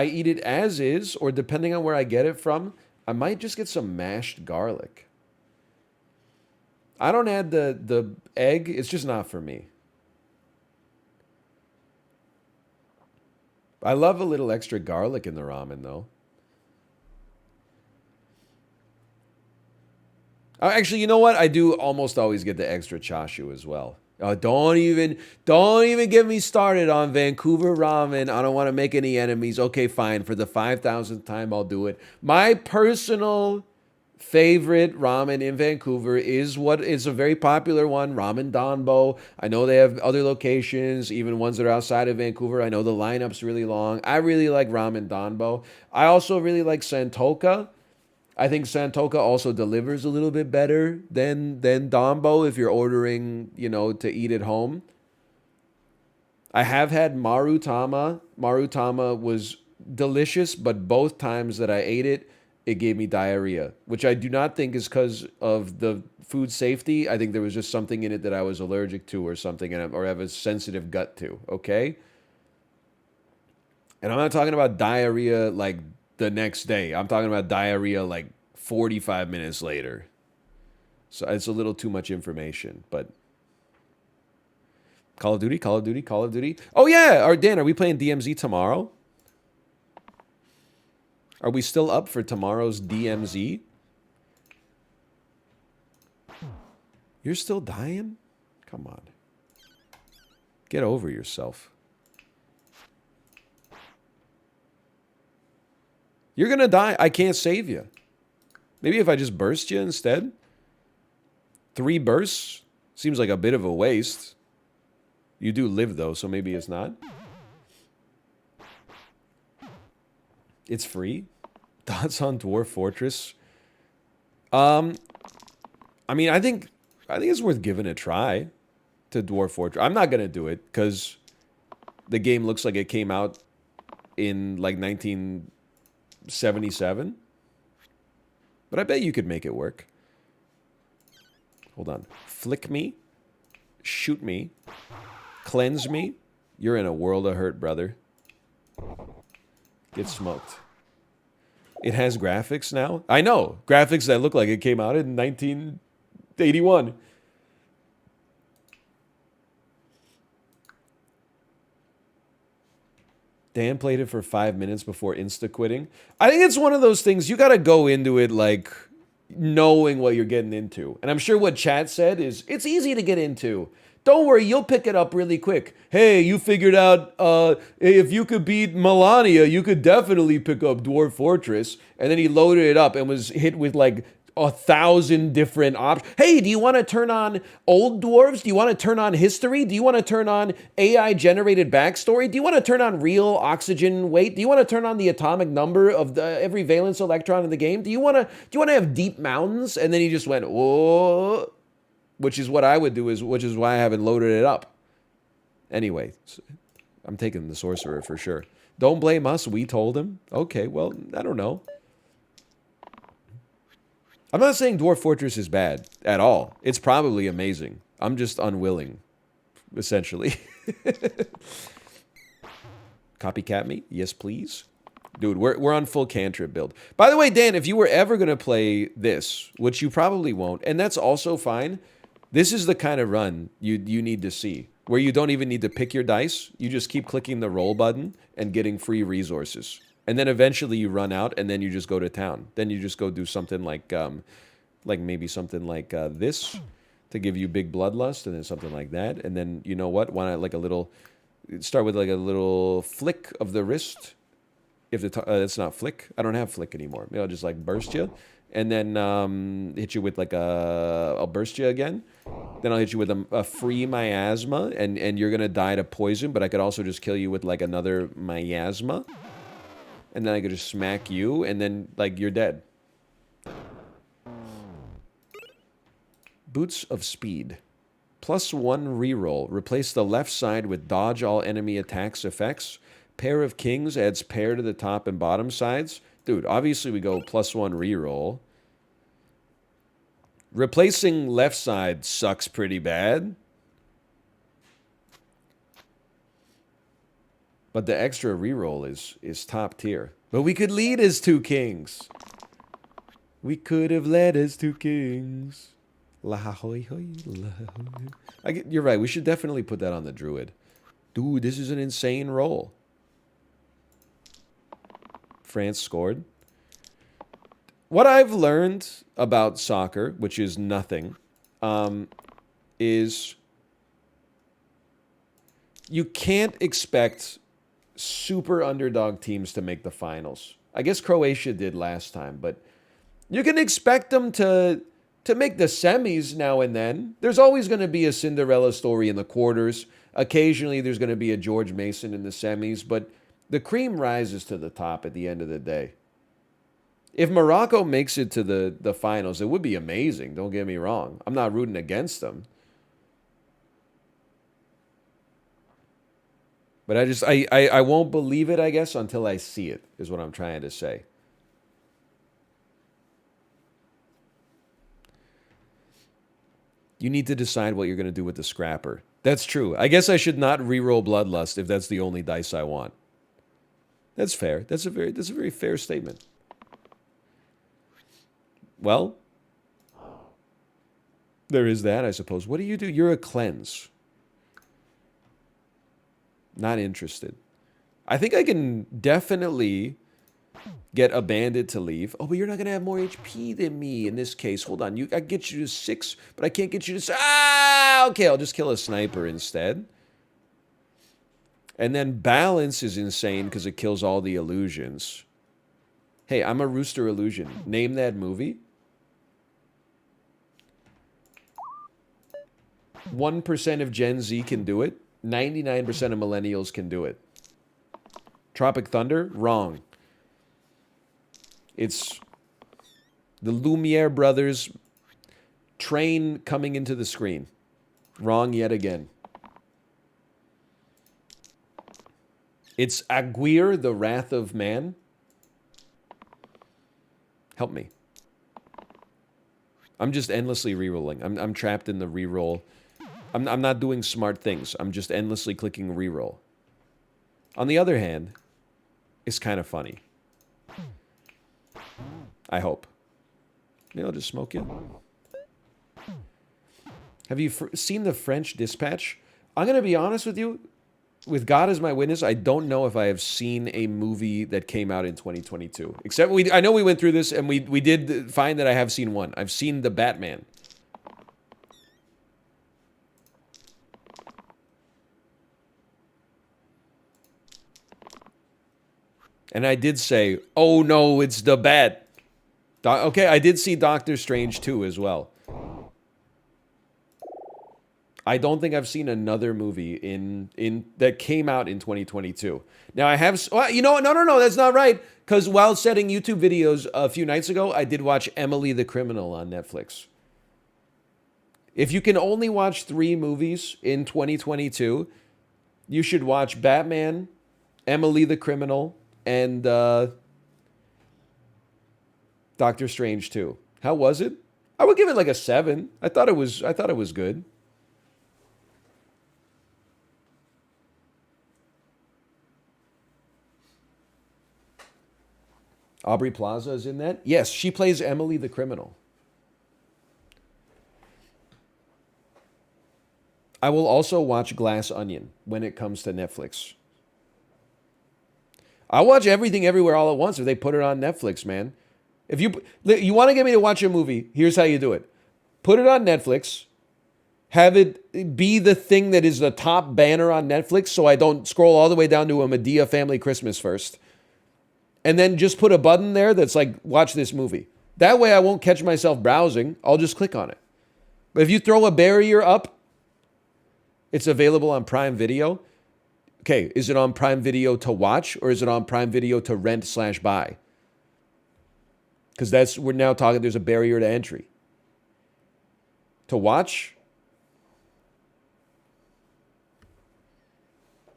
eat it as is, or depending on where I get it from, I might just get some mashed garlic. I don't add the egg. It's just not for me. I love a little extra garlic in the ramen, though. Actually, you know what? I do almost always get the extra chashu as well. Don't even get me started on Vancouver ramen. I don't want to make any enemies. Okay, fine. For the 5,000th time, I'll do it. My personal favorite ramen in Vancouver is what is a very popular one, Ramen Danbo. I know they have other locations, even ones that are outside of Vancouver. I know the lineup's really long. I really like Ramen Danbo. I also really like Santoka. I think Santoka also delivers a little bit better than Danbo if you're ordering, to eat at home. I have had Marutama. Marutama was delicious, but both times that I ate it, it gave me diarrhea, which I do not think is because of the food safety. I think there was just something in it that I was allergic to or something, or have a sensitive gut to, okay? And I'm not talking about diarrhea like the next day. I'm talking about diarrhea like 45 minutes later. So it's a little too much information, but Call of Duty, Call of Duty, Call of Duty. Oh yeah, Dan, are we playing DMZ tomorrow? Are we still up for tomorrow's DMZ? You're still dying? Come on. Get over yourself. You're gonna die. I can't save you. Maybe if I just burst you instead? 3 bursts? Seems like a bit of a waste. You do live, though, so maybe it's not. It's free? Thoughts on Dwarf Fortress? I mean, I think it's worth giving a try to Dwarf Fortress. I'm not gonna do it because the game looks like it came out in like 1977. But I bet you could make it work. Hold on. Flick me. Shoot me. Cleanse me. You're in a world of hurt, brother. Get smoked. It has graphics now? I know. Graphics that look like it came out in 1981. Dan played it for 5 minutes before insta-quitting. I think it's one of those things, you gotta go into it, like, knowing what you're getting into. And I'm sure what chat said is, it's easy to get into. Don't worry, you'll pick it up really quick. Hey, you figured out, if you could beat Melania, you could definitely pick up Dwarf Fortress. And then he loaded it up and was hit with, like, 1,000 different options. Hey, do you want to turn on old dwarves? Do you want to turn on history? Do you want to turn on AI-generated backstory? Do you want to turn on real oxygen weight? Do you want to turn on the atomic number of every valence electron in the game? Do you want to have deep mountains? And then he just went, whoa, which is what I would do, which is why I haven't loaded it up. Anyway, I'm taking the sorcerer for sure. Don't blame us. We told him. Okay, well, I don't know. I'm not saying Dwarf Fortress is bad at all. It's probably amazing. I'm just unwilling, essentially. Copycat me? Yes, please. Dude, we're on full cantrip build. By the way, Dan, if you were ever going to play this, which you probably won't, and that's also fine, this is the kind of run you need to see, where you don't even need to pick your dice. You just keep clicking the roll button and getting free resources. And then eventually you run out, and then you just go to town. Then you just go do something like maybe something like this to give you big bloodlust, and then something like that. And then, you know what? Why not like a little, start with like a little flick of the wrist. If it's not flick, I don't have flick anymore. Maybe I'll just like burst you, and then hit you with like I'll burst you again. Then I'll hit you with a free miasma, and you're gonna die to poison. But I could also just kill you with like another miasma. And then I could just smack you, and then, like, you're dead. Boots of Speed. +1 reroll. Replace the left side with dodge all enemy attacks effects. Pair of Kings adds pair to the top and bottom sides. Dude, obviously we go +1 reroll. Replacing left side sucks pretty bad. But the extra reroll is top tier. But we could lead as 2 kings. We could have led as 2 kings. La hoy hoy, la hoy. You're right. We should definitely put that on the druid. Dude, this is an insane roll. France scored. What I've learned about soccer, which is nothing, is you can't expect super underdog teams to make the finals. I guess Croatia did last time, but you can expect them to make the semis now and then. There's always going to be a Cinderella story in the quarters. Occasionally there's going to be a George Mason in the semis, but the cream rises to the top at the end of the day. If Morocco makes it to the finals, it would be amazing, don't get me wrong. I'm not rooting against them. But I won't believe it, I guess, until I see it, is what I'm trying to say. You need to decide what you're going to do with the scrapper. That's true. I guess I should not reroll Bloodlust if that's the only dice I want. That's fair. That's a very fair statement. Well, there is that, I suppose. What do? You're a cleanse. Not interested. I think I can definitely get a bandit to leave. Oh, but you're not going to have more HP than me in this case. Hold on. I can get you to 6, but I can't get you to... Ah! Okay, I'll just kill a sniper instead. And then balance is insane because it kills all the illusions. Hey, I'm a Rooster Illusion. Name that movie. 1% of Gen Z can do it. 99% of millennials can do it. Tropic Thunder? Wrong. It's the Lumiere brothers train coming into the screen. Wrong yet again. It's Aguirre, the Wrath of Man. Help me. I'm just endlessly rerolling. I'm trapped in the reroll. I'm not doing smart things. I'm just endlessly clicking reroll. On the other hand, it's kind of funny. I hope. Maybe I'll just smoke you. Have you seen The French Dispatch? I'm going to be honest with you. With God as my witness, I don't know if I have seen a movie that came out in 2022. Except I know we went through this and we did find that I have seen one. I've seen The Batman. And I did say, oh no, it's the Bat. Okay, I did see Doctor Strange 2 as well. I don't think I've seen another movie in that came out in 2022. Now I have, well, you know what? No, that's not right. Because while setting YouTube videos a few nights ago, I did watch Emily the Criminal on Netflix. If you can only watch 3 movies in 2022, you should watch Batman, Emily the Criminal, and Doctor Strange 2. How was it? I would give it like a 7. I thought it was good. Aubrey Plaza is in that? Yes, she plays Emily the Criminal. I will also watch Glass Onion when it comes to Netflix. I watch everything everywhere all at once if they put it on Netflix, man. If you want to get me to watch a movie, here's how you do it. Put it on Netflix. Have it be the thing that is the top banner on Netflix so I don't scroll all the way down to a Medea Family Christmas first. And then just put a button there that's like, watch this movie. That way I won't catch myself browsing. I'll just click on it. But if you throw a barrier up, it's available on Prime Video. Okay, is it on Prime Video to watch or is it on Prime Video to rent/buy? Because we're now talking, there's a barrier to entry. To watch,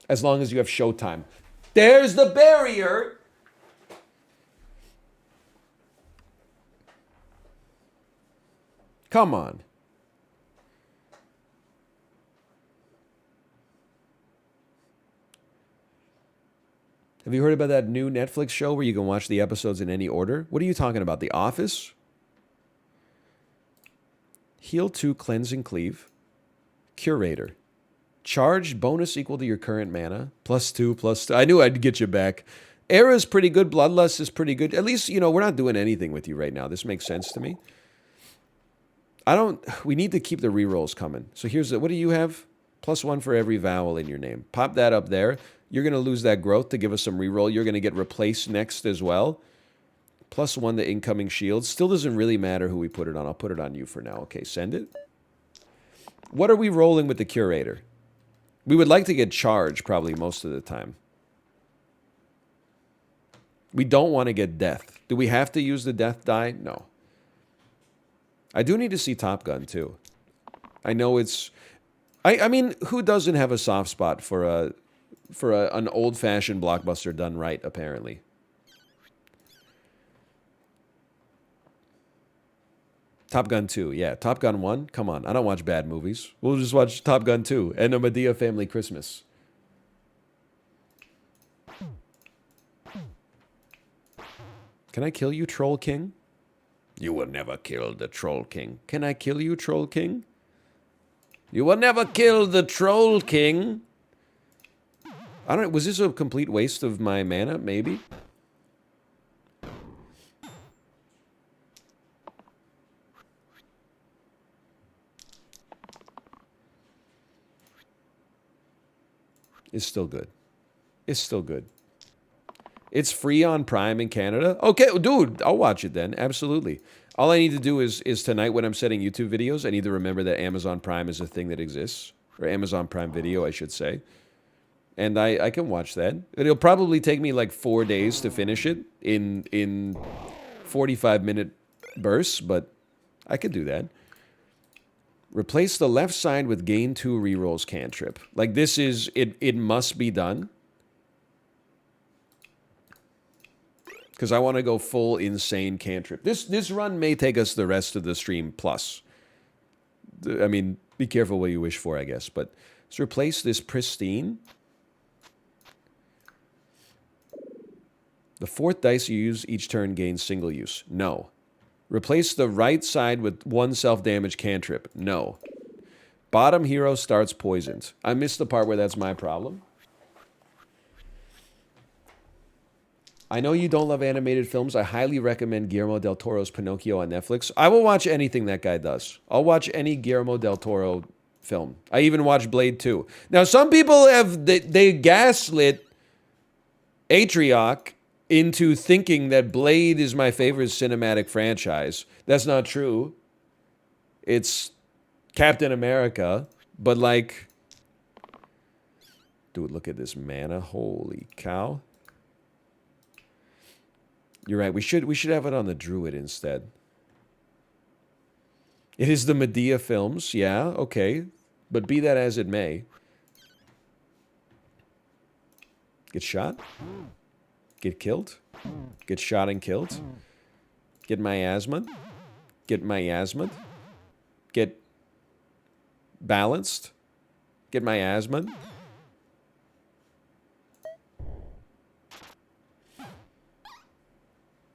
as long as you have Showtime. There's the barrier. Come on. Have you heard about that new Netflix show where you can watch the episodes in any order? What are you talking about? The Office? Heal 2, Cleanse and Cleave. Curator. Charged bonus equal to your current mana. +2, +2. I knew I'd get you back. Era's pretty good. Bloodlust is pretty good. At least, we're not doing anything with you right now. This makes sense to me. We need to keep the rerolls coming. So here's what do you have? +1 for every vowel in your name. Pop that up there. You're going to lose that growth to give us some reroll. You're going to get replaced next as well. +1 to incoming shields. Still doesn't really matter who we put it on. I'll put it on you for now. Okay, send it. What are we rolling with the Curator? We would like to get charged probably most of the time. We don't want to get death. Do we have to use the death die? No. I do need to see Top Gun too. I know it's... I mean, who doesn't have a soft spot for an old-fashioned blockbuster done right, apparently? Top Gun 2, yeah. Top Gun 1, come on. I don't watch bad movies. We'll just watch Top Gun 2 and a Medea Family Christmas. Can I kill you, Troll King? You will never kill the Troll King. Can I kill you, Troll King? You will never kill the Troll King. I don't know. Was this a complete waste of my mana? Maybe. It's still good. It's still good. It's free on Prime in Canada. Okay, dude, I'll watch it then. Absolutely. All I need to do is tonight when I'm setting YouTube videos, I need to remember that Amazon Prime is a thing that exists. Or Amazon Prime Video, I should say. And I can watch that. It'll probably take me like 4 days to finish it in 45-minute bursts, but I could do that. Replace the left side with gain 2 rerolls cantrip. Like this is, it must be done. Because I want to go full insane cantrip. This run may take us the rest of the stream plus. I mean, be careful what you wish for, I guess. But let's replace this pristine. The 4th dice you use each turn gains single use. No. Replace the right side with 1 self-damage cantrip. No. Bottom hero starts poisoned. I missed the part where that's my problem. I know you don't love animated films. I highly recommend Guillermo del Toro's Pinocchio on Netflix. I will watch anything that guy does. I'll watch any Guillermo del Toro film. I even watched Blade 2. Now, some people have... They gaslit Atrioc into thinking that Blade is my favorite cinematic franchise. That's not true. It's Captain America, but like... Dude, look at this mana. Holy cow. You're right. We should have it on the Druid instead. It is the Medea films. Yeah, okay. But be that as it may. Get shot? Get killed? Get shot and killed? Get miasma? Get miasma? Get balanced? Get miasma?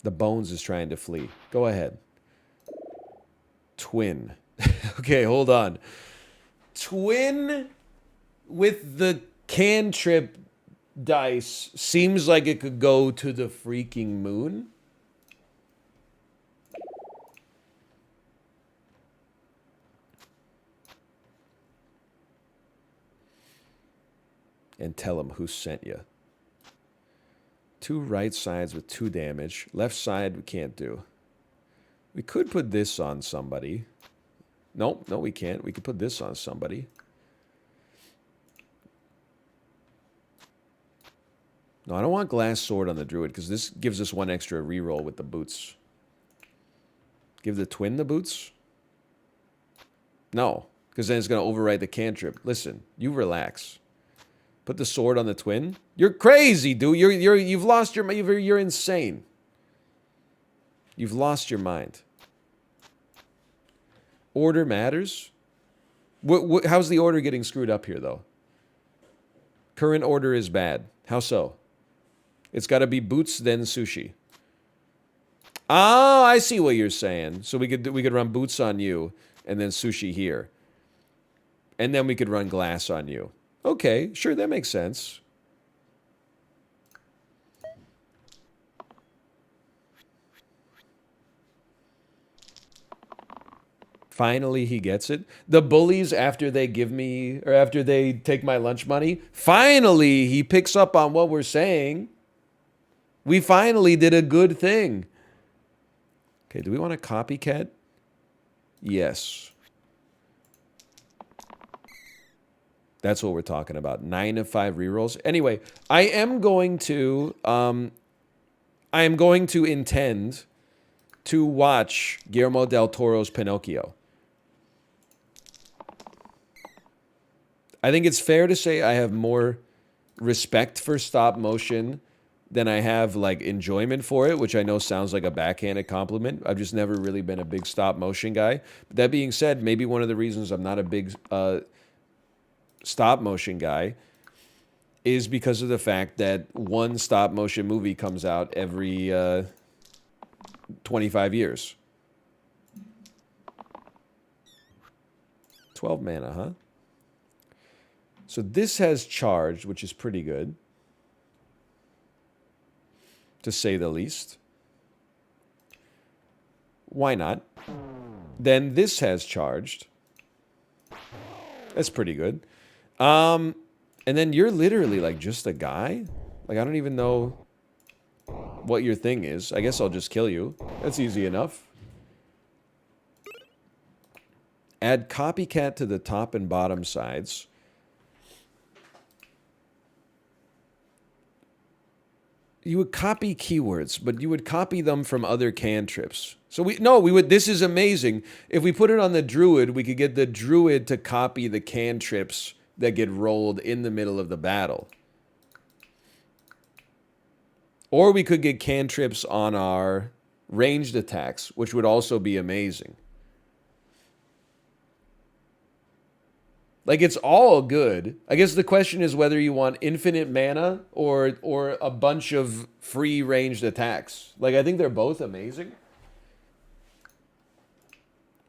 The bones is trying to flee. Go ahead. Twin. Okay, hold on. Twin with the cantrip dice seems like it could go to the freaking moon. And tell him who sent you. 2 right sides with 2 damage. Left side we can't do. We could put this on somebody. Nope, no we can't. We could put this on somebody. No, I don't want Glass Sword on the Druid, because this gives us 1 extra reroll with the boots. Give the Twin the boots? No, because then it's going to override the cantrip. Listen, you relax. Put the sword on the Twin? You're crazy, dude. You've lost your mind. You're insane. You've lost your mind. Order matters? How's the order getting screwed up here, though? Current order is bad. How so? It's got to be boots, then sushi. Oh, I see what you're saying. So we could run boots on you, and then sushi here. And then we could run glass on you. Okay, sure, that makes sense. Finally, he gets it. The bullies, after they give me, or after they take my lunch money, finally, he picks up on what we're saying. We finally did a good thing. Okay, do we want a copycat? Yes. That's what we're talking about. 9 of 5 rerolls. Anyway, I am going to intend to watch Guillermo del Toro's Pinocchio. I think it's fair to say I have more respect for stop motion than I have like enjoyment for it, which I know sounds like a backhanded compliment. I've just never really been a big stop motion guy. But that being said, maybe one of the reasons I'm not a big stop motion guy is because of the fact that one stop motion movie comes out every 25 years. 12 mana, huh? So this has charged, which is pretty good, to say the least. Why not? Then this has charged. That's pretty good. And then you're literally like just a guy. Like I don't even know what your thing is. I guess I'll just kill you. That's easy enough. Add copycat to the top and bottom sides. You would copy keywords, but you would copy them from other cantrips. So we would, this is amazing. If we put it on the druid, we could get the druid to copy the cantrips that get rolled in the middle of the battle. Or we could get cantrips on our ranged attacks, which would also be amazing. Like, it's all good. I guess the question is whether you want infinite mana or a bunch of free ranged attacks. Like, I think they're both amazing.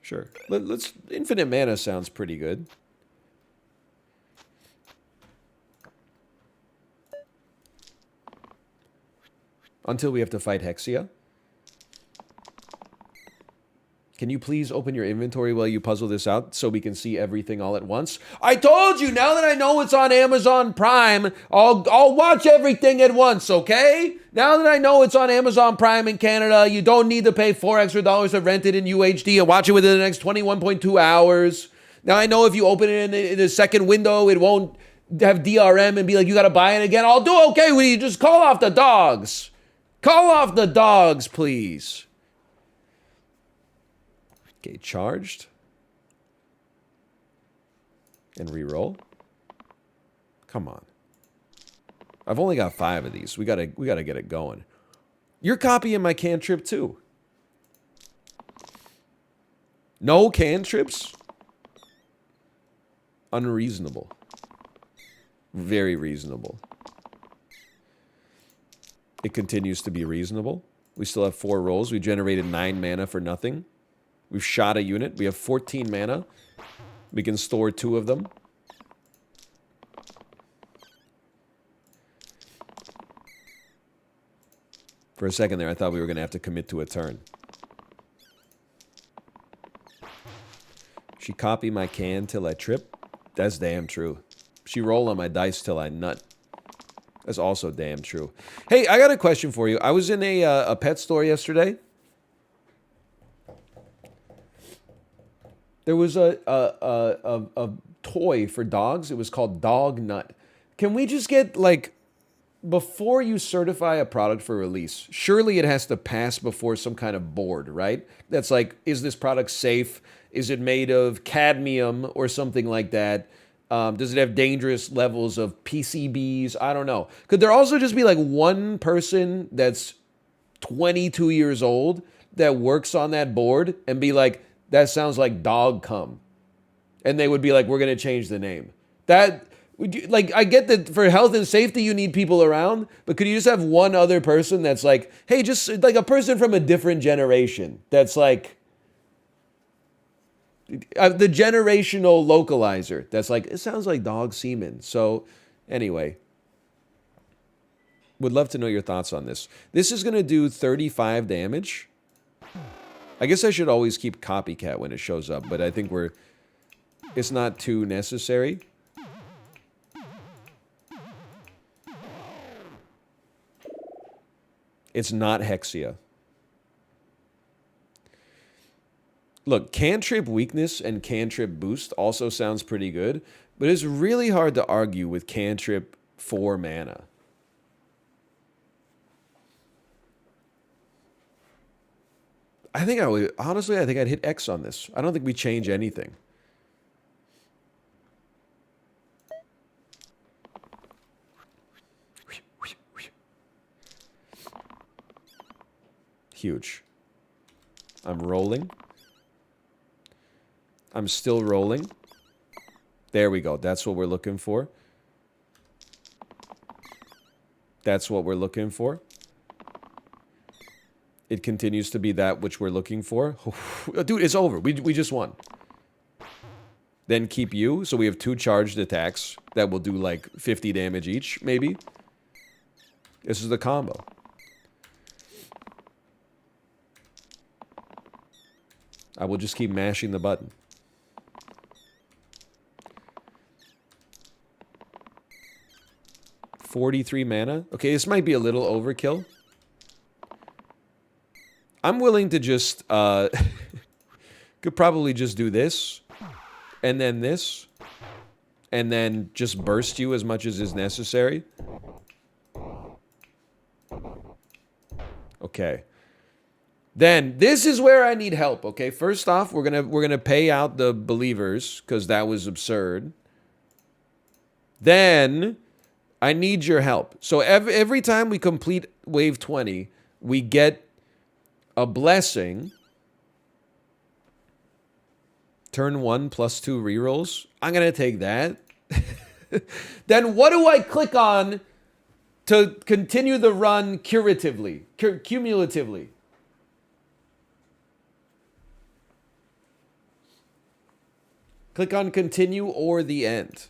Sure. Let's infinite mana sounds pretty good. Until we have to fight Hexia. Can you please open your inventory while you puzzle this out so we can see everything all at once? I told you, now that I know it's on Amazon Prime, I'll watch everything at once, okay? Now that I know it's on Amazon Prime in Canada, you don't need to pay $4 extra to rent it in UHD and watch it within the next 21.2 hours. Now I know if you open it in a second window, it won't have DRM and be like, you gotta buy it again. I'll do okay with you. Just call off the dogs. Call off the dogs, please. Okay, charged. And reroll. Come on. I've only got 5 of these. We gotta get it going. You're copying my cantrip too. No cantrips? Unreasonable. Very reasonable. It continues to be reasonable. We still have 4 rolls. We generated 9 mana for nothing. We've shot a unit. We have 14 mana. We can store 2 of them. For a second there, I thought we were going to have to commit to a turn. She copy my can till I trip? That's damn true. She roll on my dice till I nut. That's also damn true. Hey, I got a question for you. I was in a pet store yesterday. There was a toy for dogs. It was called Dog Nut. Can we just get, like, before you certify a product for release, surely it has to pass before some kind of board, right? That's like, is this product safe? Is it made of cadmium or something like that? Does it have dangerous levels of PCBs? I don't know. Could there also just be like one person that's 22 years old that works on that board and be like, that sounds like dog cum? And they would be like, we're going to change the name. That, like, I get that for health and safety you need people around, but could you just have one other person that's like, hey, just like a person from a different generation that's like, the generational localizer that's like, it sounds like dog semen. So anyway, would love to know your thoughts on this. This is going to do 35 damage. I guess I should always keep copycat when it shows up, but I think it's not too necessary. It's not Hexia. Look, cantrip weakness and cantrip boost also sounds pretty good, but it's really hard to argue with cantrip 4 mana. I think honestly, I think I'd hit X on this. I don't think we change anything. Huge. I'm rolling. I'm still rolling. There we go. That's what we're looking for. That's what we're looking for. It continues to be that which we're looking for. Dude, it's over. We just won. Then keep you. So we have 2 charged attacks that will do like 50 damage each, maybe. This is the combo. I will just keep mashing the button. $43 mana. Okay, this might be a little overkill. I'm willing to just, could probably just do this. and then this, and then just burst you as much as is necessary. Okay. Then this is where I need help, okay? First off, we're gonna pay out the believers, because that was absurd. Then I need your help. So every time we complete wave 20, we get a blessing. Turn 1 plus 2 rerolls. I'm gonna take that. Then what do I click on to continue the run cumulatively? Click on continue or the end.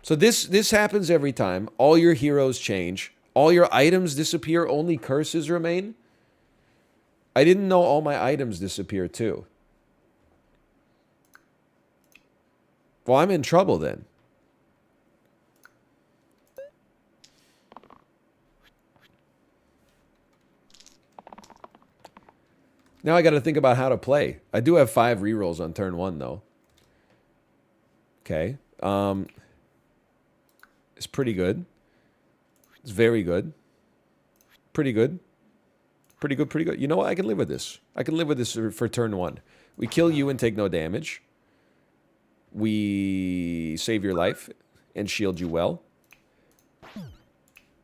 So this happens every time. All your heroes change. All your items disappear. Only curses remain. I didn't know all my items disappear too. Well, I'm in trouble then. Now I got to think about how to play. I do have 5 rerolls on turn 1 though. Okay. It's pretty good. It's very good. Pretty good. Pretty good, pretty good. You know what? I can live with this. I can live with this for turn 1. We kill you and take no damage. We save your life and shield you well.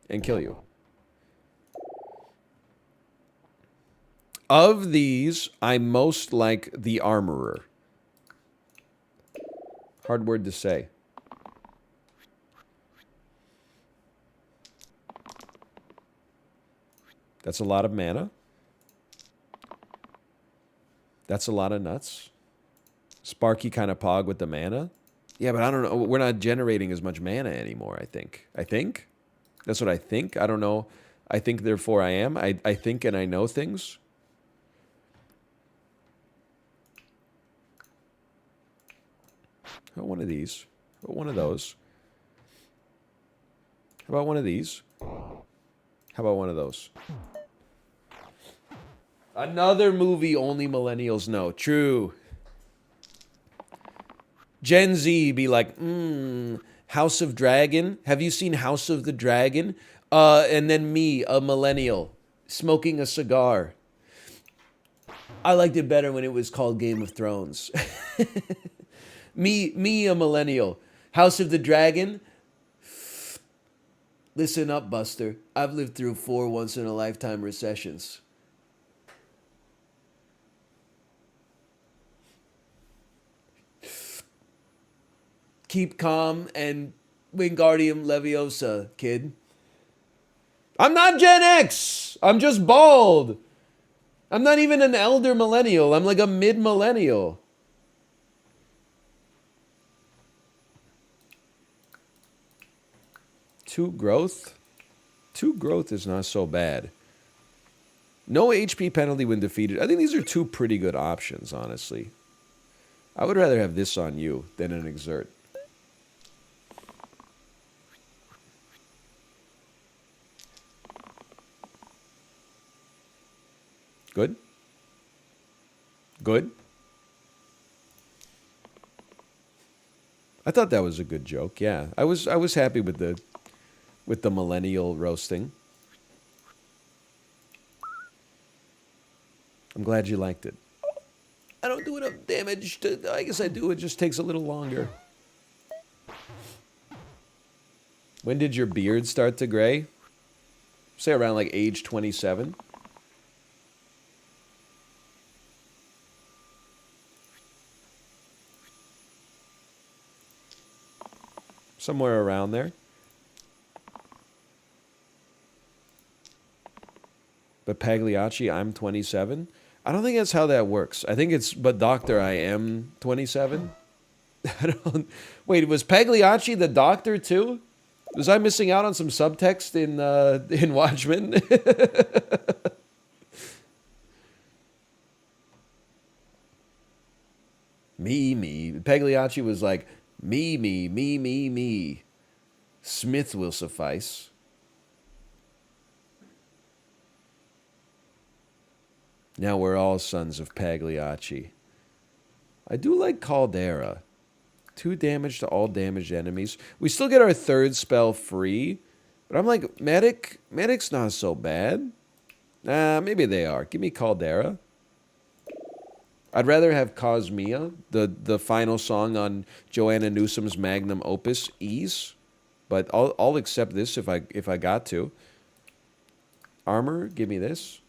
And kill you. Of these, I most like the Armorer. Hard word to say. That's a lot of mana. That's a lot of nuts. Sparky kind of pog with the mana. Yeah, but I don't know. We're not generating as much mana anymore, I think. I think? That's what I think. I don't know. I think, therefore I am. I think and I know things. How about one of these? How about one of those? How about one of these? How about one of those? Another movie only millennials know. True. Gen Z be like, House of Dragon. Have you seen House of the Dragon? And then me, a millennial, smoking a cigar. I liked it better when it was called Game of Thrones. Me, a millennial. House of the Dragon. Listen up, Buster. I've lived through 4 once-in-a-lifetime recessions. Keep calm and Wingardium Leviosa, kid. I'm not Gen X! I'm just bald! I'm not even an elder millennial. I'm like a mid-millennial. Two growth? 2 growth is not so bad. No HP penalty when defeated. I think these are 2 pretty good options, honestly. I would rather have this on you than an exert. Good? Good? I thought that was a good joke. Yeah. I was happy with the millennial roasting. I'm glad you liked it. I don't do enough damage to... I guess I do. It just takes a little longer. When did your beard start to gray? Say around like age 27. Somewhere around there. But Pagliacci, I'm 27. I don't think that's how that works. I think it's, but Doctor, I am 27. I don't. Wait, was Pagliacci the Doctor too? Was I missing out on some subtext in Watchmen? Me. Pagliacci was like, me. Smith will suffice. Now we're all sons of Pagliacci. I do like Caldera. 2 damage to all damaged enemies. We still get our 3rd spell free. But I'm like, Medic? Medic's not so bad. Nah, maybe they are. Give me Caldera. I'd rather have Cosmia, the final song on Joanna Newsom's magnum opus, Ease. But I'll accept this if I got to. Armor, give me this.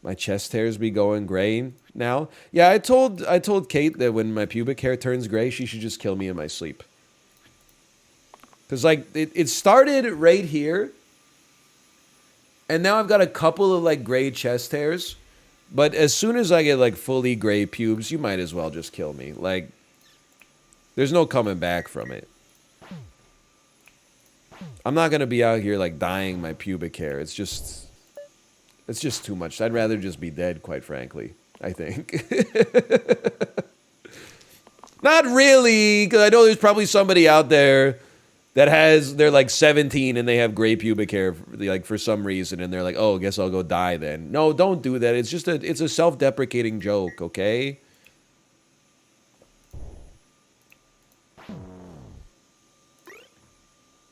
My chest hairs be going gray now. Yeah, I told Kate that when my pubic hair turns gray, she should just kill me in my sleep. Because, like, it started right here. And now I've got a couple of, like, gray chest hairs. But as soon as I get, like, fully gray pubes, you might as well just kill me. Like, there's no coming back from it. I'm not going to be out here, like, dyeing my pubic hair. It's just too much. I'd rather just be dead, quite frankly, I think. Not really, because I know there's probably somebody out there that they're like 17 and they have gray pubic hair, like, for some reason, and they're like, oh, I guess I'll go dye then. No, don't do that. It's just it's a self-deprecating joke, okay?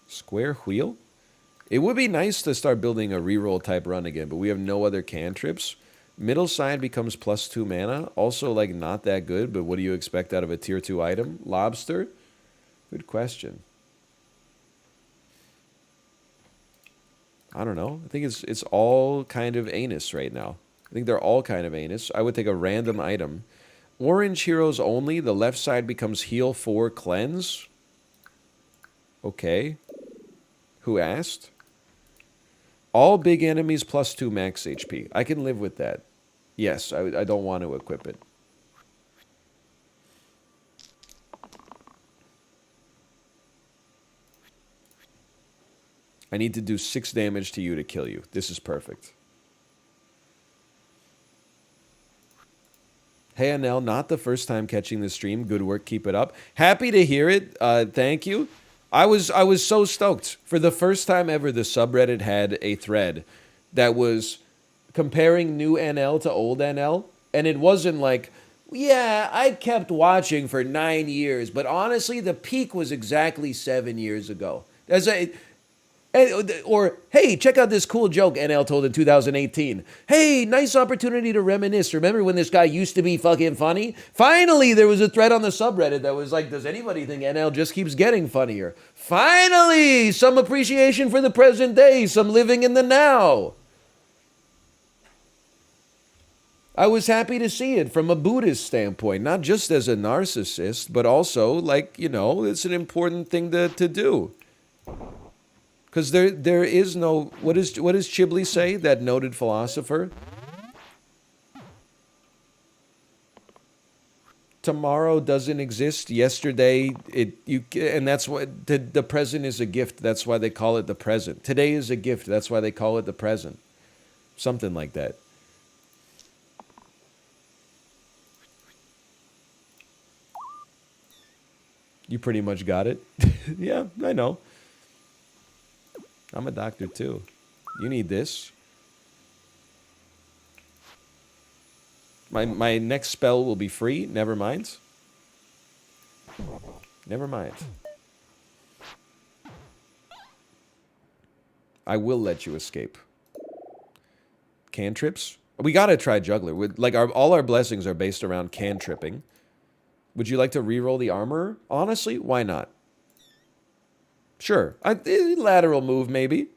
Square wheel? It would be nice to start building a reroll type run again, but we have no other cantrips. Middle side becomes +2 mana. Also, like, not that good, but what do you expect out of a tier 2 item? Lobster? Good question. I don't know. I think it's all kind of anus right now. I think they're all kind of anus. I would take a random item. Orange heroes only. The left side becomes heal 4, cleanse. Okay. Who asked? All big enemies +2 max HP. I can live with that. Yes, I don't want to equip it. I need to do 6 damage to you to kill you. This is perfect. Hey, Anel, not the first time catching the stream. Good work, keep it up. Happy to hear it. Thank you. I was so stoked. For the first time ever, the subreddit had a thread that was comparing new NL to old NL. And it wasn't like, yeah, I kept watching for 9 years, but honestly, the peak was exactly 7 years ago. Or, hey, check out this cool joke NL told in 2018. Hey, nice opportunity to reminisce. Remember when this guy used to be fucking funny? Finally, there was a thread on the subreddit that was like, does anybody think NL just keeps getting funnier? Finally, some appreciation for the present day, some living in the now. I was happy to see it from a Buddhist standpoint, not just as a narcissist, but also, like, you know, it's an important thing to do. Because there is no... What does Chibli say, that noted philosopher? Tomorrow doesn't exist. Yesterday, and that's why the present is a gift. That's why they call it the present. Today is a gift. That's why they call it the present. Something like that. You pretty much got it. Yeah, I know. I'm a doctor too. You need this. My next spell will be free. Never mind. Never mind. I will let you escape. Cantrips? We gotta try Juggler. Like all our blessings are based around cantripping. Would you like to reroll the armor? Honestly, why not? Sure. Lateral move, maybe.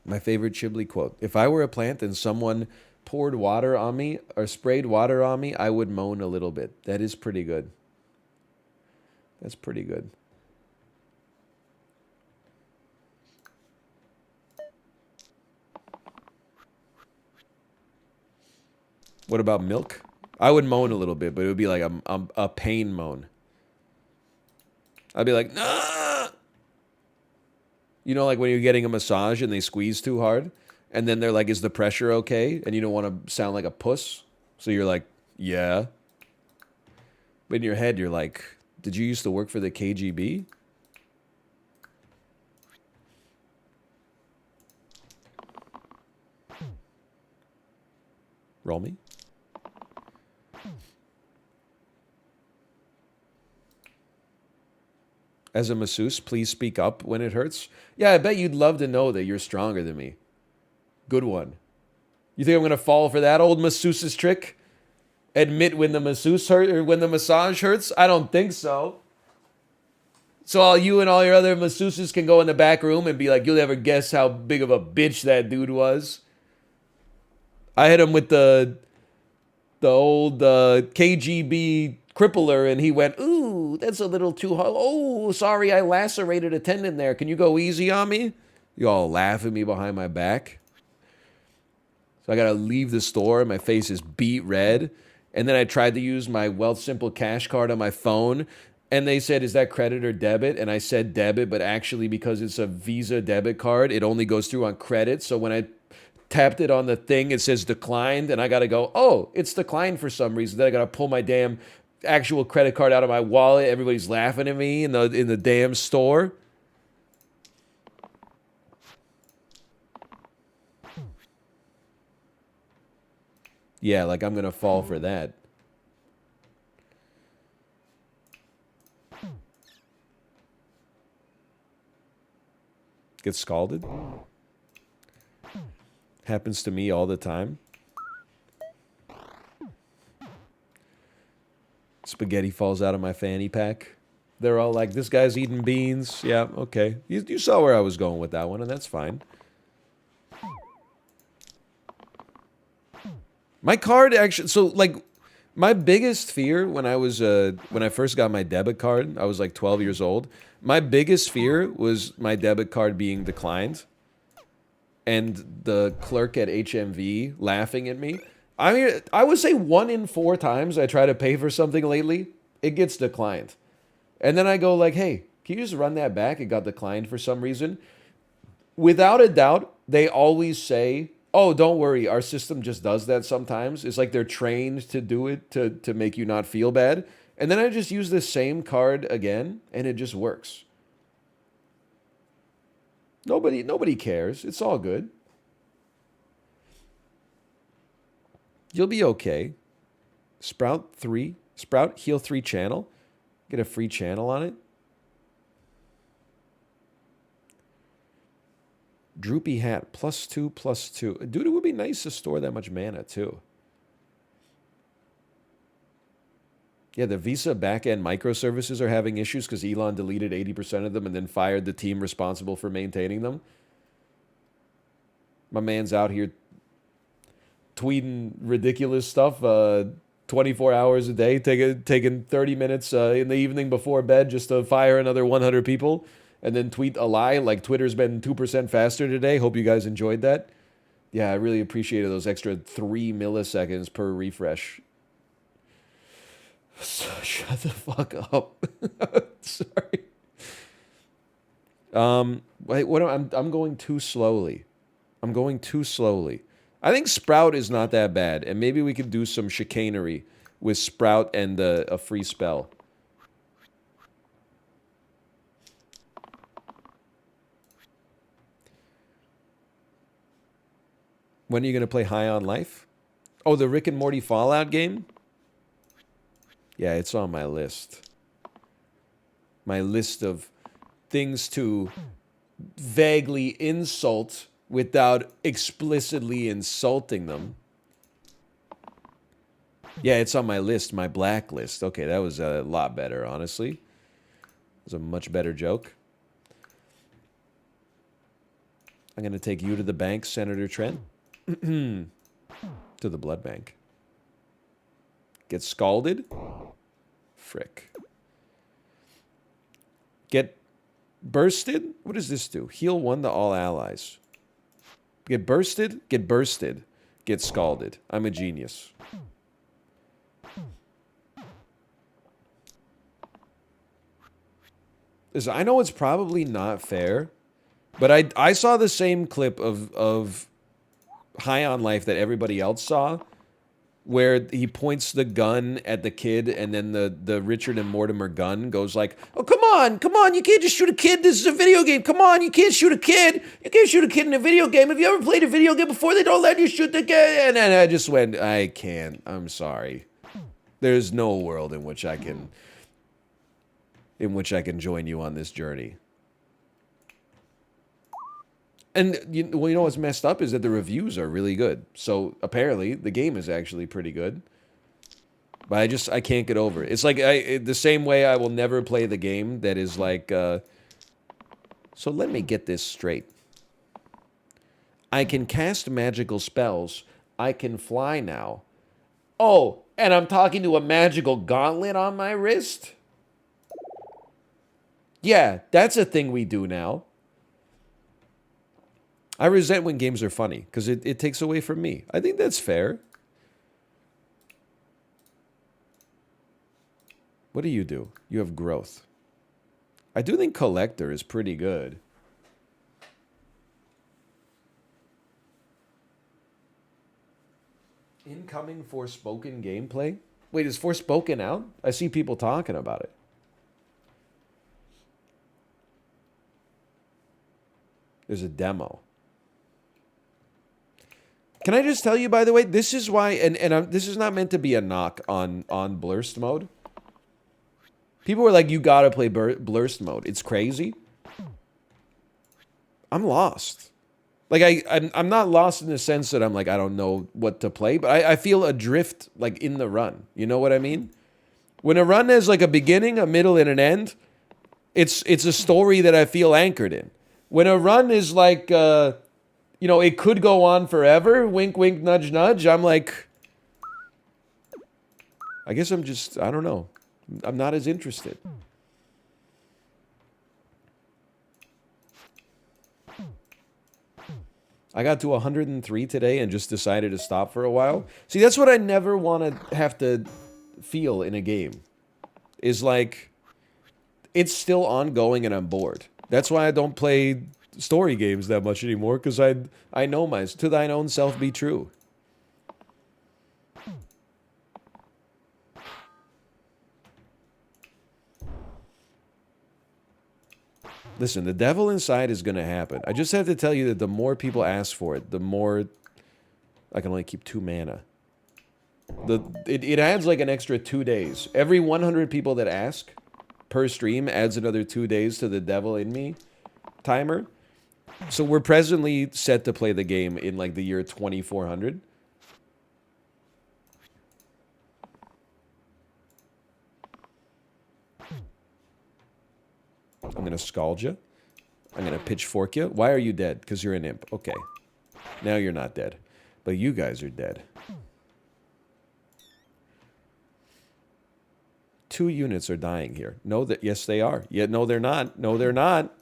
My favorite Chibli quote. If I were a plant and someone poured water on me or sprayed water on me, I would moan a little bit. That is pretty good. That's pretty good. What about milk? I would moan a little bit, but it would be like a pain moan. I'd be like, nah! You know, like when you're getting a massage and they squeeze too hard, and then they're like, is the pressure okay? And you don't want to sound like a puss, so you're like, yeah. But in your head, you're like, did you used to work for the KGB? Roll me. As a masseuse, please speak up when it hurts. Yeah, I bet you'd love to know that you're stronger than me. Good one. You think I'm gonna fall for that old masseuse's trick? Admit when the masseuse hurt or when the massage hurts? I don't think so. So all you and all your other masseuses can go in the back room and be like, you'll never guess how big of a bitch that dude was. I hit him with the old KGB crippler, and he went, ooh, that's a little too hard. Oh, sorry, I lacerated a tendon there. Can you go easy on me? You all laugh at me behind my back. So I got to leave the store. My face is beet red. And then I tried to use my Wealth Simple cash card on my phone. And they said, is that credit or debit? And I said debit, but actually because it's a Visa debit card, it only goes through on credit. So when I tapped it on the thing, it says declined. And I got to go, oh, it's declined for some reason. Then I got to pull my damn actual credit card out of my wallet. Everybody's laughing at me in the damn store. Yeah, like I'm going to fall for that. Get scalded? Happens to me all the time. Spaghetti falls out of my fanny pack. They're all like, this guy's eating beans. Yeah, okay. You saw where I was going with that one, and that's fine. My card actually, so like, my biggest fear when I first got my debit card, I was like 12 years old. My biggest fear was my debit card being declined and the clerk at HMV laughing at me. I mean, I would say 1 in 4 times I try to pay for something lately, it gets declined. And then I go like, hey, can you just run that back? It got declined for some reason. Without a doubt, they always say, oh, don't worry, our system just does that sometimes. It's like they're trained to do it to make you not feel bad. And then I just use the same card again, and it just works. Nobody cares. It's all good. You'll be okay. Sprout heal 3 channel. Get a free channel on it. Droopy hat, +2/+2. Dude, it would be nice to store that much mana, too. Yeah, the Visa backend microservices are having issues because Elon deleted 80% of them and then fired the team responsible for maintaining them. My man's out here tweeting ridiculous stuff 24 hours a day, taking 30 minutes in the evening before bed just to fire another 100 people. And then tweet a lie, like Twitter's been 2% faster today. Hope you guys enjoyed that. Yeah, I really appreciated those extra 3 milliseconds per refresh. Shut the fuck up. Sorry. Wait, I'm going too slowly. I'm going too slowly. I think Sprout is not that bad, and maybe we could do some chicanery with Sprout and a free spell. When are you going to play High on Life? Oh, the Rick and Morty Fallout game? Yeah, it's on my list. My list of things to vaguely insult without explicitly insulting them. Yeah, it's on my list, my blacklist. Okay, that was a lot better, honestly. It was a much better joke. I'm going to take you to the bank, Senator Trent. To the blood bank. Get scalded? Frick. Get bursted? What does this do? Heal 1 to all allies. Get bursted? Get bursted. Get scalded. I'm a genius. I know it's probably not fair, but I saw the same clip of High on Life that everybody else saw, where he points the gun at the kid, and then the Richard and Mortimer gun goes like, "Oh, come on, you can't just shoot a kid. This is a video game. Come on, you can't shoot a kid. You can't shoot a kid in a video game. Have you ever played a video game before? They don't let you shoot the kid." And then I just went, I can't. I'm sorry. There's no world in which I can join you on this journey. And you know what's messed up is that the reviews are really good. So apparently the game is actually pretty good. But I can't get over it. It's like the same way I will never play the game that is like, so let me get this straight. I can cast magical spells. I can fly now. Oh, and I'm talking to a magical gauntlet on my wrist? Yeah, that's a thing we do now. I resent when games are funny, because it takes away from me. I think that's fair. What do? You have growth. I do think Collector is pretty good. Incoming Forspoken gameplay? Wait, is Forspoken out? I see people talking about it. There's a demo. Can I just tell you, by the way, this is why, this is not meant to be a knock on Blursed mode. People were like, you gotta play Blursed mode. It's crazy. I'm lost. Like, I'm not lost in the sense that I'm like, I don't know what to play, but I feel adrift, like, in the run. You know what I mean? When a run has, like, a beginning, a middle, and an end, it's a story that I feel anchored in. When a run is like, you know, it could go on forever, wink, wink, nudge, nudge, I'm like, I guess I'm just, I don't know. I'm not as interested. I got to 103 today and just decided to stop for a while. See, that's what I never want to have to feel in a game. Is like, it's still ongoing and I'm bored. That's why I don't play story games that much anymore, because I know to thine own self be true. Listen, the devil inside is going to happen. I just have to tell you that the more people ask for it, the more I can only keep 2 mana. It adds like an extra 2 days. Every 100 people that ask per stream adds another 2 days to the devil in me timer. So we're presently set to play the game in like the year 2400. I'm going to scald you. I'm going to pitchfork you. Why are you dead? Because you're an imp. Okay. Now you're not dead. But you guys are dead. 2 units are dying here. No, yes, they are. Yeah, no, they're not. No, they're not.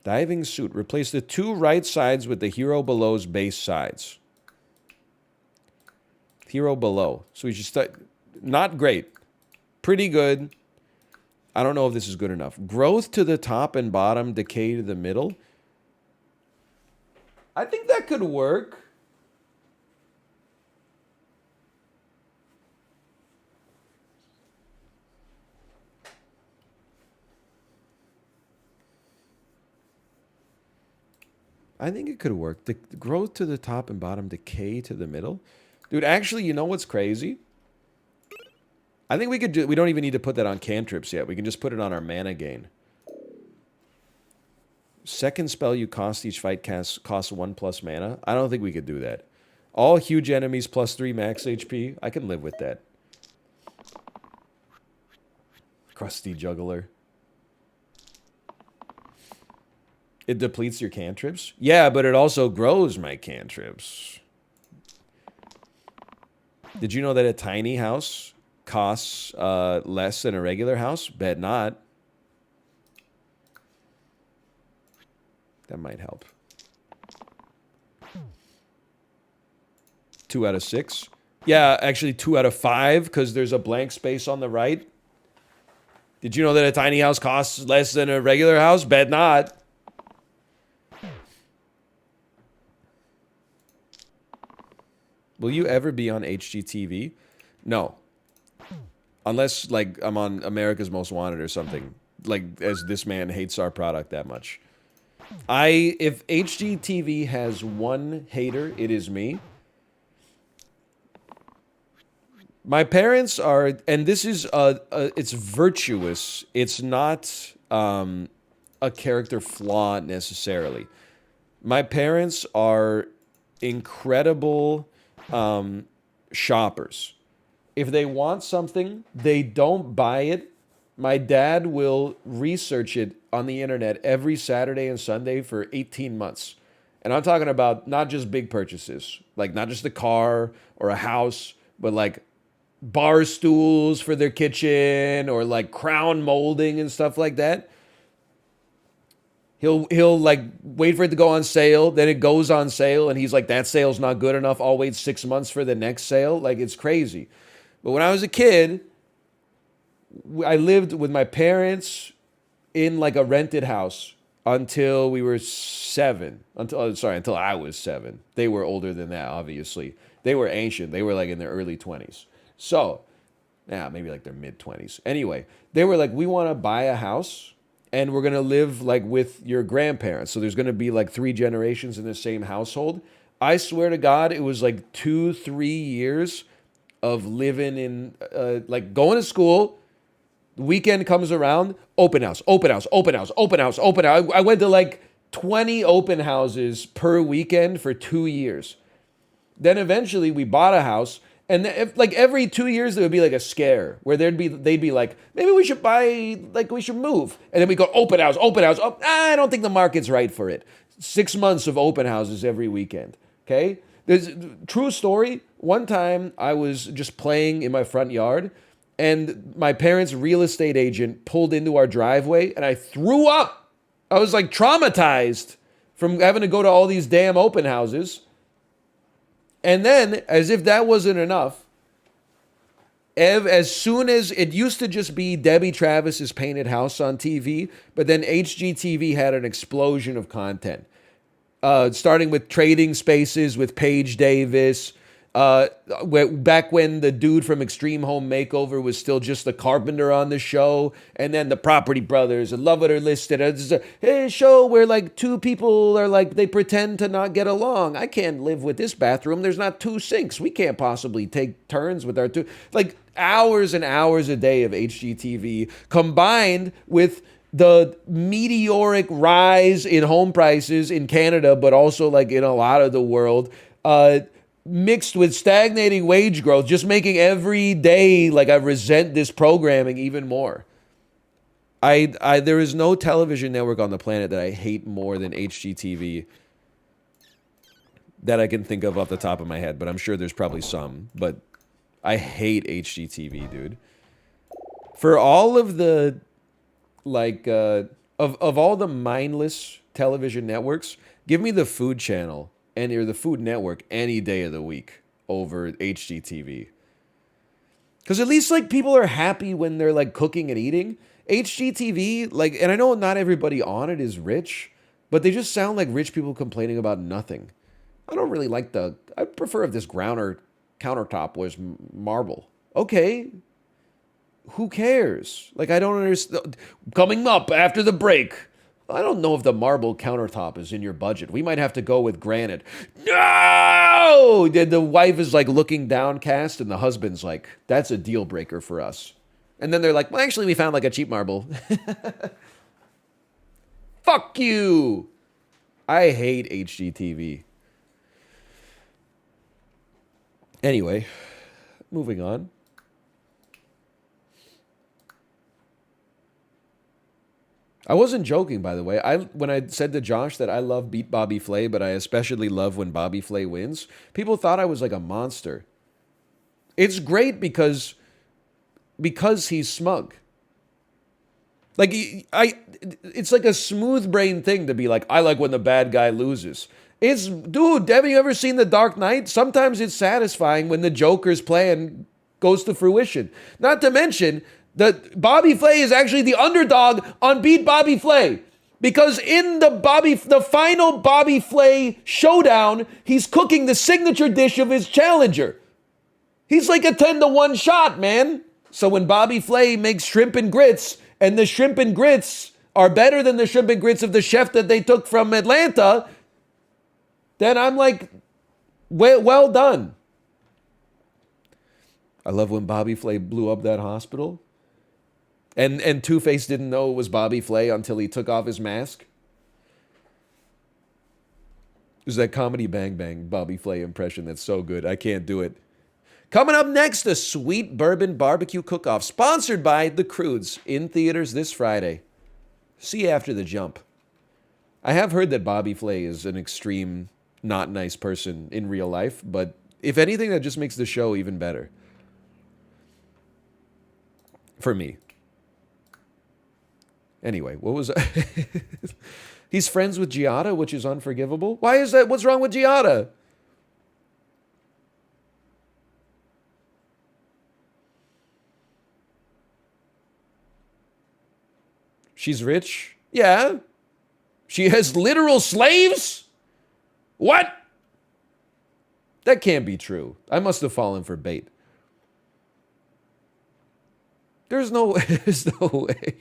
Diving suit. Replace the 2 right sides with the hero below's base sides. Hero below. So we should start. Not great. Pretty good. I don't know if this is good enough. Growth to the top and bottom, decay to the middle. I think that could work. I think it could work. The growth to the top and bottom, decay to the middle. Dude, actually, you know what's crazy? I think we could do... We don't even need to put that on cantrips yet. We can just put it on our mana gain. Second spell you cost each fight costs 1+ mana. I don't think we could do that. All huge enemies +3 max HP. I can live with that. Crusty juggler. It depletes your cantrips? Yeah, but it also grows my cantrips. Did you know that a tiny house costs less than a regular house? Bet not. That might help. 2 out of 6. Yeah, actually 2 out of 5, because there's a blank space on the right. Did you know that a tiny house costs less than a regular house? Bet not. Will you ever be on HGTV? No. Unless, like, I'm on America's Most Wanted or something. Like, as this man hates our product that much. If HGTV has one hater, it is me. My parents are, and this is, it's virtuous. It's not, a character flaw necessarily. My parents are incredible, shoppers. If they want something, they don't buy it. My dad will research it on the internet every Saturday and Sunday for 18 months. And I'm talking about not just big purchases, like not just a car or a house, but like bar stools for their kitchen or like crown molding and stuff like that. He'll like wait for it to go on sale, then it goes on sale, and he's like, that sale's not good enough. I'll wait 6 months for the next sale. Like, it's crazy. But when I was a kid, I lived with my parents in like a rented house until we were 7. Until I was 7. They were older than that, obviously. They were ancient. They were like in their early 20s. So, maybe like their mid 20s. Anyway, they were like, we want to buy a house and we're going to live like with your grandparents. So there's going to be like 3 generations in the same household. I swear to God, it was like 2-3 years of living in, like going to school. The weekend comes around, open house, open house, open house, open house, open house. I went to like 20 open houses per weekend for 2 years. Then eventually we bought a house, and if, like every 2 years there would be like a scare where they'd be like, maybe we should buy, like we should move. And then we go open house, open house. Oh, I don't think the market's right for it. 6 months of open houses every weekend. Okay? There's true story. One time I was just playing in my front yard and my parents' real estate agent pulled into our driveway and I threw up. I was like traumatized from having to go to all these damn open houses. And then, as if that wasn't enough, as soon as it used to just be Debbie Travis's Painted House on TV, but then HGTV had an explosion of content. Starting with Trading Spaces with Paige Davis, back when the dude from Extreme Home Makeover was still just the carpenter on the show, and then the Property Brothers and Love It or List It. It's a show where like 2 people are like, they pretend to not get along. I can't live with this bathroom. There's not 2 sinks. We can't possibly take turns with our 2. Like hours and hours a day of HGTV combined with the meteoric rise in home prices in Canada, but also like in a lot of the world, mixed with stagnating wage growth, just making every day like I resent this programming even more. There is no television network on the planet that I hate more than HGTV that I can think of off the top of my head, but I'm sure there's probably some. But I hate HGTV, dude. For all of the like of all the mindless television networks, give me the Food Channel or the Food Network any day of the week over HGTV. Because at least like people are happy when they're like cooking and eating. HGTV, like, and I know not everybody on it is rich, but they just sound like rich people complaining about nothing. I don't really like I'd prefer if this countertop was marble. Okay. Who cares? Like, I don't understand. Coming up after the break. I don't know if the marble countertop is in your budget. We might have to go with granite. No! The wife is like looking downcast and the husband's like, that's a deal breaker for us. And then they're like, well, actually, we found like a cheap marble. Fuck you! I hate HGTV. Anyway, moving on. I wasn't joking, by the way. When I said to Josh that I love Beat Bobby Flay, but I especially love when Bobby Flay wins, people thought I was like a monster. It's great because he's smug. Like it's like a smooth brain thing to be like, I like when the bad guy loses. Dude, have you ever seen The Dark Knight? Sometimes it's satisfying when the Joker's plan goes to fruition. Not to mention that Bobby Flay is actually the underdog on Beat Bobby Flay. Because in the final Bobby Flay showdown, he's cooking the signature dish of his challenger. He's like a 10-to-1 shot, man. So when Bobby Flay makes shrimp and grits, and the shrimp and grits are better than the shrimp and grits of the chef that they took from Atlanta, then I'm like, well done. I love when Bobby Flay blew up that hospital. And Two-Face didn't know it was Bobby Flay until he took off his mask. There's that Comedy Bang Bang Bobby Flay impression that's so good. I can't do it. Coming up next, the Sweet Bourbon Barbecue Cook-Off, sponsored by The Croods, in theaters this Friday. See you after the jump. I have heard that Bobby Flay is an extreme, not nice person in real life, but if anything, that just makes the show even better. For me. Anyway, what was He's friends with Giada, which is unforgivable. Why is that? What's wrong with Giada? She's rich? Yeah. She has literal slaves? What? That can't be true. I must have fallen for bait. There's no way.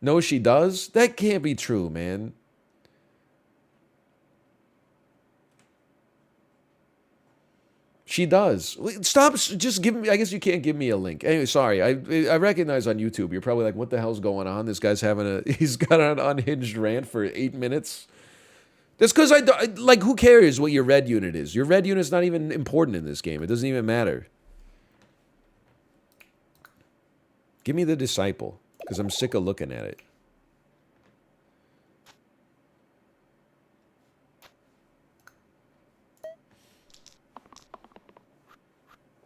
No, she does? That can't be true, man. She does. Stop. Just give me. I guess you can't give me a link. Anyway, sorry. I recognize on YouTube. You're probably like, what the hell's going on? This guy's he's got an unhinged rant for 8 minutes. That's because like, who cares what your red unit is? Your red unit's not even important in this game. It doesn't even matter. Give me the Disciple, because I'm sick of looking at it.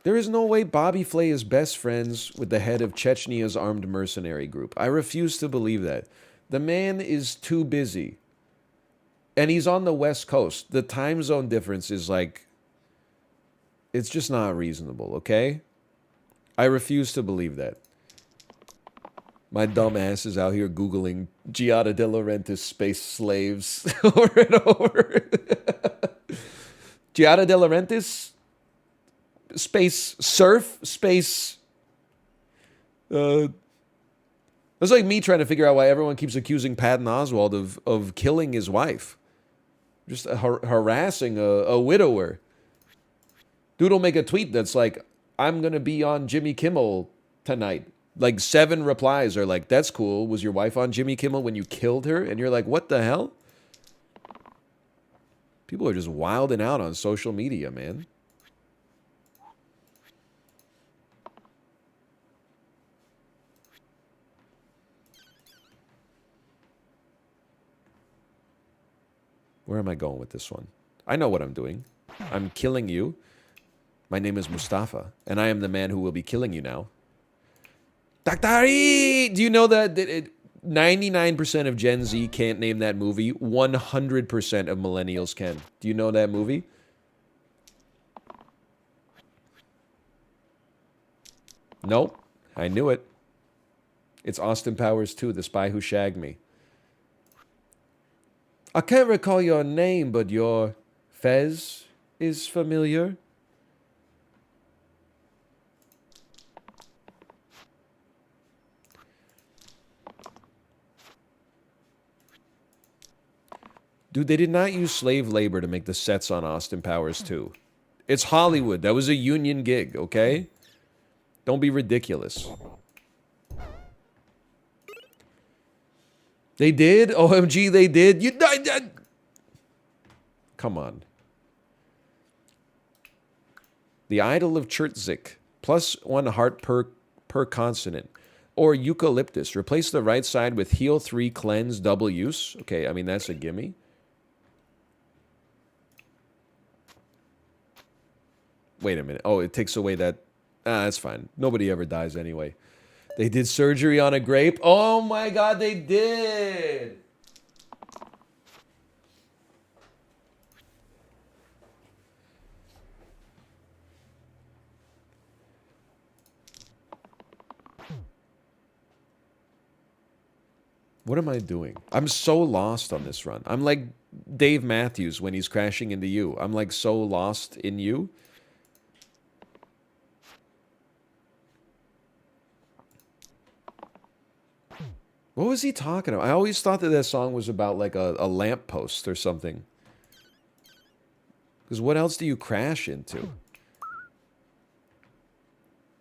There is no way Bobby Flay is best friends with the head of Chechnya's armed mercenary group. I refuse to believe that. The man is too busy. And he's on the West Coast. The time zone difference is like, it's just not reasonable, okay? I refuse to believe that. My dumb ass is out here Googling Giada De Laurentiis space slaves over and over. Giada De Laurentiis? Space surf? Space... It's like me trying to figure out why everyone keeps accusing Patton Oswalt of killing his wife. Just harassing a widower. Dude will make a tweet that's like, I'm going to be on Jimmy Kimmel tonight. Like 7 replies are like, that's cool. Was your wife on Jimmy Kimmel when you killed her? And you're like, what the hell? People are just wilding out on social media, man. Where am I going with this one? I know what I'm doing. I'm killing you. My name is Mustafa, and I am the man who will be killing you now. Daktari! Do you know that 99% of Gen Z can't name that movie? 100% of millennials can. Do you know that movie? Nope. I knew it. It's Austin Powers 2, The Spy Who Shagged Me. I can't recall your name, but your fez is familiar. Dude, they did not use slave labor to make the sets on Austin Powers 2. It's Hollywood. That was a union gig, okay? Don't be ridiculous. They did? OMG, they did? Come on. The Idol of Chertzik. +1 heart per consonant. Or eucalyptus. Replace the right side with heal 3 cleanse double use. Okay, I mean, that's a gimme. Wait a minute. Oh, it takes away that... that's fine. Nobody ever dies anyway. They did surgery on a grape. Oh my god, they did! What am I doing? I'm so lost on this run. I'm like Dave Matthews when he's crashing into you. I'm like so lost in you. What was he talking about? I always thought that song was about like a lamppost or something. Because what else do you crash into?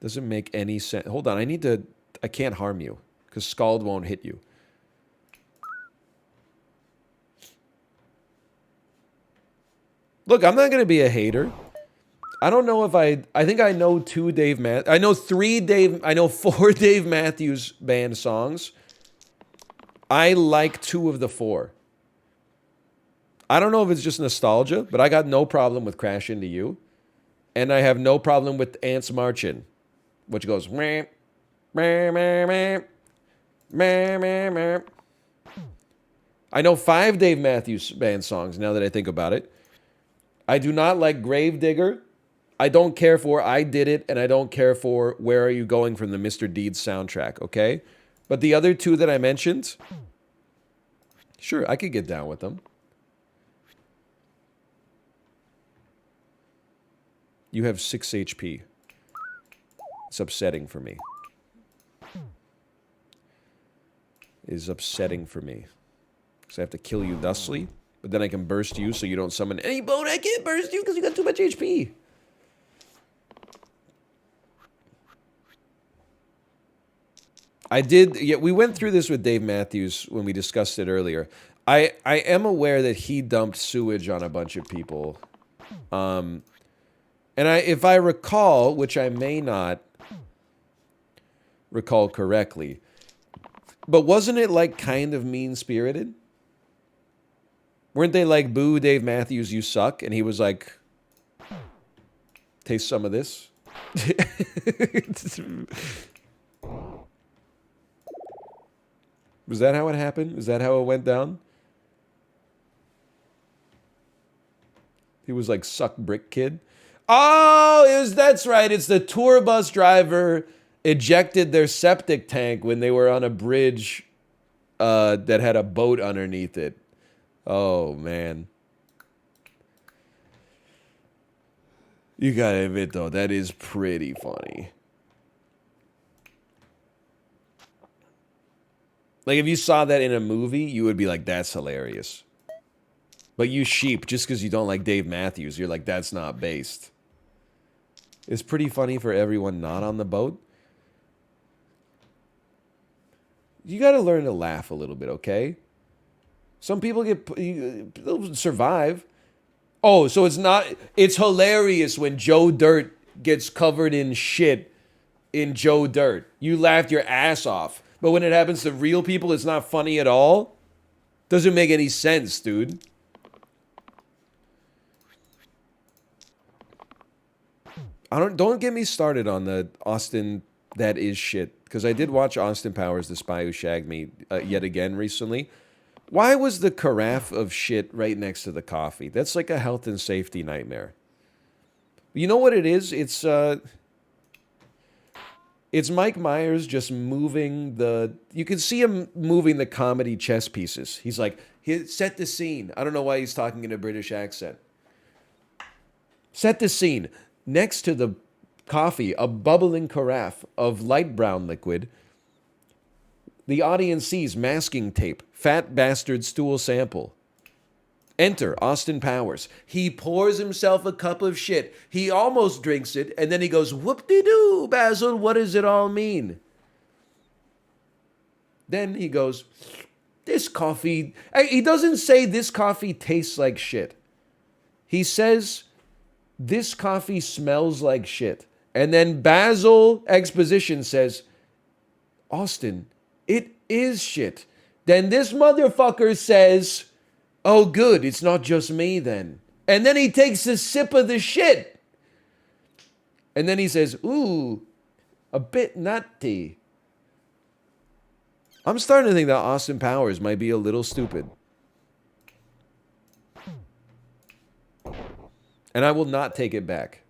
Doesn't make any sense. Hold on, I can't harm you. Because Scald won't hit you. Look, I'm not going to be a hater. I don't know if I think I know four Dave Matthews Band songs. I like 2 of the 4. I don't know if it's just nostalgia, but I got no problem with Crash Into You. And I have no problem with Ants Marchin', which goes... Meh, meh, meh, meh, meh, meh, meh. I know 5 Dave Matthews Band songs, now that I think about it. I do not like Gravedigger. I don't care for I Did It, and I don't care for Where Are You Going from the Mr. Deeds soundtrack, okay? But the other 2 that I mentioned, sure, I could get down with them. You have 6 HP. It's upsetting for me. It is upsetting for me. Because I have to kill you thusly, but then I can burst you so you don't summon any bone. I can't burst you because you got too much HP. We went through this with Dave Matthews when we discussed it earlier. I am aware that he dumped sewage on a bunch of people. And if I recall, which I may not recall correctly, but wasn't it like kind of mean-spirited? Weren't they like, boo, Dave Matthews, you suck? And he was like, taste some of this. Was that how it happened? Is that how it went down? He was like, suck brick kid. Oh, that's right. It's the tour bus driver ejected their septic tank when they were on a bridge that had a boat underneath it. Oh, man. You gotta admit, though, that is pretty funny. Like, if you saw that in a movie, you would be like, that's hilarious. But you sheep, just because you don't like Dave Matthews, you're like, that's not based. It's pretty funny for everyone not on the boat. You gotta learn to laugh a little bit, okay? Some people they'll survive. Oh, so it's hilarious when Joe Dirt gets covered in shit in Joe Dirt. You laughed your ass off. But when it happens to real people, it's not funny at all. Doesn't make any sense, dude. Don't get me started on the Austin that is shit. Because I did watch Austin Powers, The Spy Who Shagged Me, yet again recently. Why was the carafe of shit right next to the coffee? That's like a health and safety nightmare. You know what it is? It's Mike Myers just moving you can see him moving the comedy chess pieces. He's like, set the scene. I don't know why he's talking in a British accent. Set the scene. Next to the coffee, a bubbling carafe of light brown liquid. The audience sees masking tape, fat bastard stool sample. Enter Austin Powers. He pours himself a cup of shit. He almost drinks it, and then he goes, whoop-de-doo, Basil, what does it all mean? Then he goes, this coffee... He doesn't say this coffee tastes like shit. He says, this coffee smells like shit. And then Basil Exposition says, Austin, it is shit. Then this motherfucker says... Oh, good, it's not just me then. And then he takes a sip of the shit. And then he says, ooh, a bit nutty. I'm starting to think that Austin Powers might be a little stupid. And I will not take it back.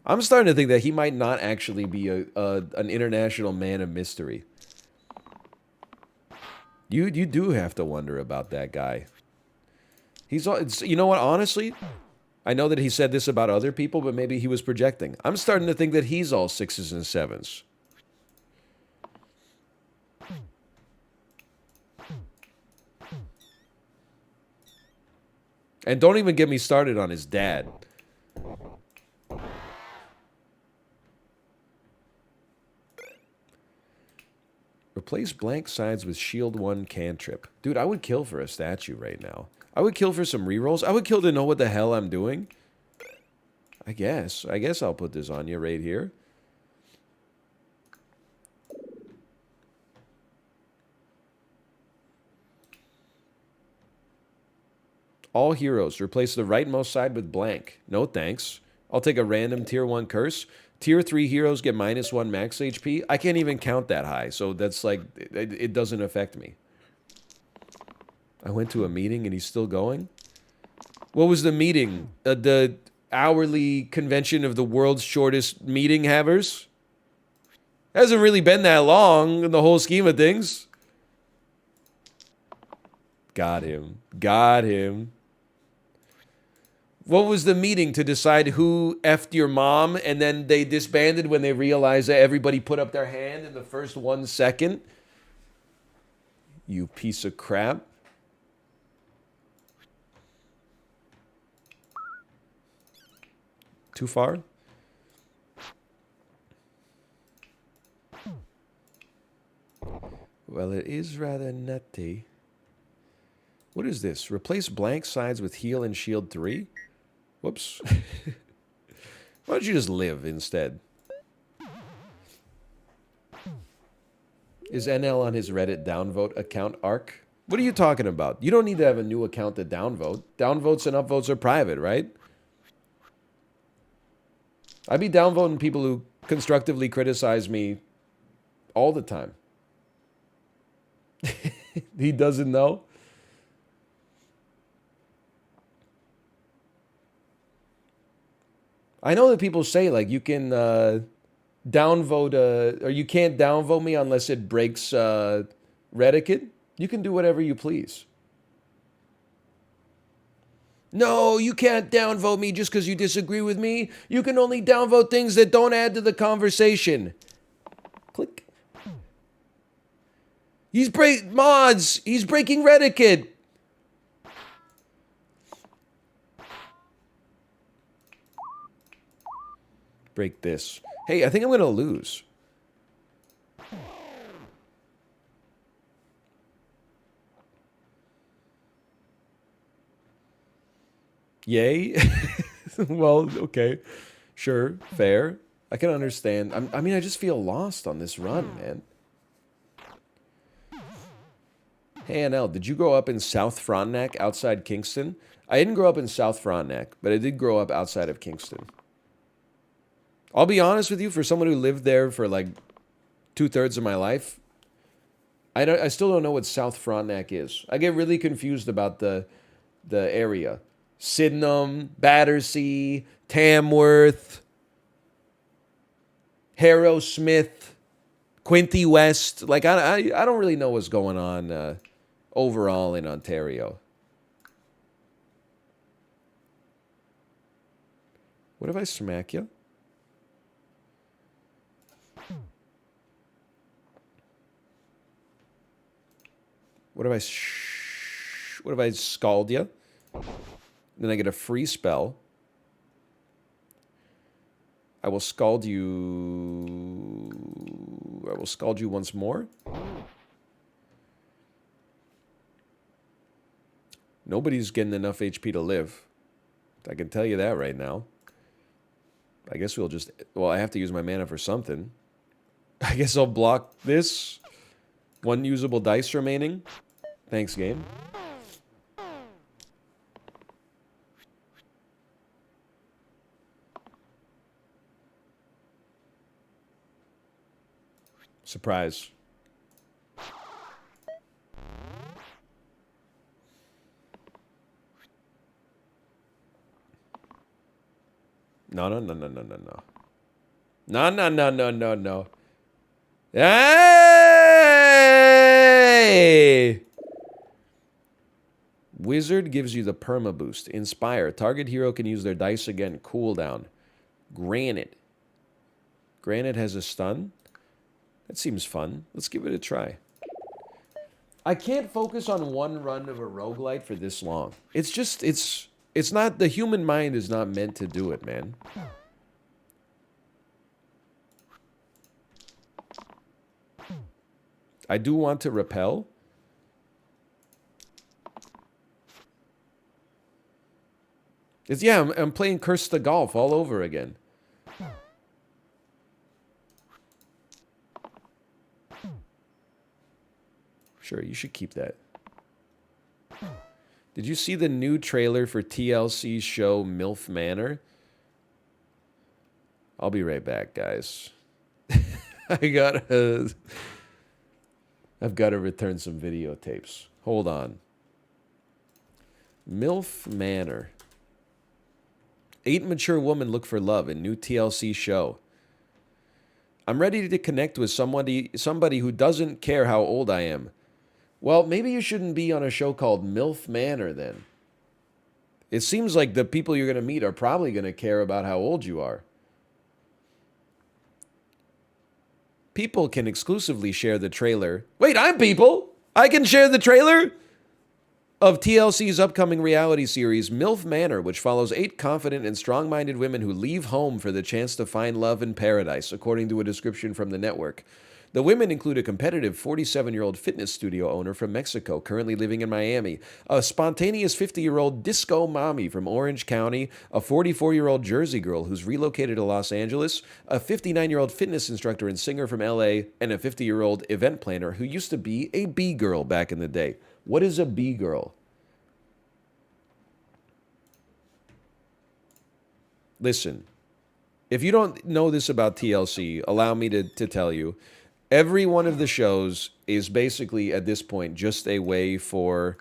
I'm starting to think that he might not actually be an international man of mystery. You do have to wonder about that guy. You know what, honestly, I know that he said this about other people, but maybe he was projecting. I'm starting to think that he's all 6s and 7s. And don't even get me started on his dad. Replace blank sides with shield 1 cantrip. Dude, I would kill for a statue right now. I would kill for some rerolls. I would kill to know what the hell I'm doing. I guess I'll put this on you right here. All heroes. Replace the rightmost side with blank. No thanks. I'll take a random tier 1 curse. Tier 3 heroes get -1 max HP. I can't even count that high, so that's like, it doesn't affect me. I went to a meeting and he's still going? What was the meeting? The hourly convention of the world's shortest meeting havers? Hasn't really been that long in the whole scheme of things. Got him. Got him. What was the meeting to decide who effed your mom, and then they disbanded when they realized that everybody put up their hand in the first 1 second? You piece of crap. Too far? Well, it is rather nutty. What is this? Replace blank sides with heal and shield 3? Whoops. Why don't you just live instead? Is NL on his Reddit downvote account arc? What are you talking about? You don't need to have a new account to downvote. Downvotes and upvotes are private, right? I'd be downvoting people who constructively criticize me all the time. He doesn't know? I know that people say, like, you can downvote, or you can't downvote me unless it breaks Reddit. You can do whatever you please. No, you can't downvote me just because you disagree with me. You can only downvote things that don't add to the conversation. Click. He's breaking Reddit. Break this. Hey, I think I'm going to lose. Yay? Well, okay. Sure. Fair. I can understand. I mean, I just feel lost on this run, man. Hey, NL, did you grow up in South Frontenac outside Kingston? I didn't grow up in South Frontenac, but I did grow up outside of Kingston. I'll be honest with you, for someone who lived there for like 2/3 of my life, I still don't know what South Frontenac is. I get really confused about the area. Sydenham, Battersea, Tamworth, Harrow Smith, Quinty West. Like, I don't really know what's going on overall in Ontario. What if I smack you? What if I scald you? Then I get a free spell. I will scald you. I will scald you once more. Nobody's getting enough HP to live. I can tell you that right now. I guess we'll just... Well, I have to use my mana for something. I guess I'll block this. 1 usable dice remaining. Thanks, game. Surprise. No. No. Hey! Hey! Wizard gives you the perma boost. Inspire. Target hero can use their dice again. Cooldown. Granite. Granite has a stun. That seems fun. Let's give it a try. I can't focus on one run of a roguelite for this long. It's just, it's not, the human mind is not meant to do it, man. I do want to repel. Yeah, I'm playing Curse the Golf all over again. Sure, you should keep that. Did you see the new trailer for TLC's show MILF Manor? I'll be right back, guys. I've got to return some videotapes. Hold on. MILF Manor. 8 mature women look for love in new TLC show. I'm ready to connect with somebody who doesn't care how old I am. Well, maybe you shouldn't be on a show called MILF Manor then. It seems like the people you're going to meet are probably going to care about how old you are. People can exclusively share the trailer. Wait, I'm people! I can share the trailer of TLC's upcoming reality series, MILF Manor, which follows 8 confident and strong-minded women who leave home for the chance to find love in paradise, according to a description from the network. The women include a competitive 47-year-old fitness studio owner from Mexico, currently living in Miami, a spontaneous 50-year-old disco mommy from Orange County, a 44-year-old Jersey girl who's relocated to Los Angeles, a 59-year-old fitness instructor and singer from LA, and a 50-year-old event planner who used to be a B-girl back in the day. What is a B-girl? Listen, if you don't know this about TLC, allow me to tell you. Every one of the shows is basically, at this point, just a way for...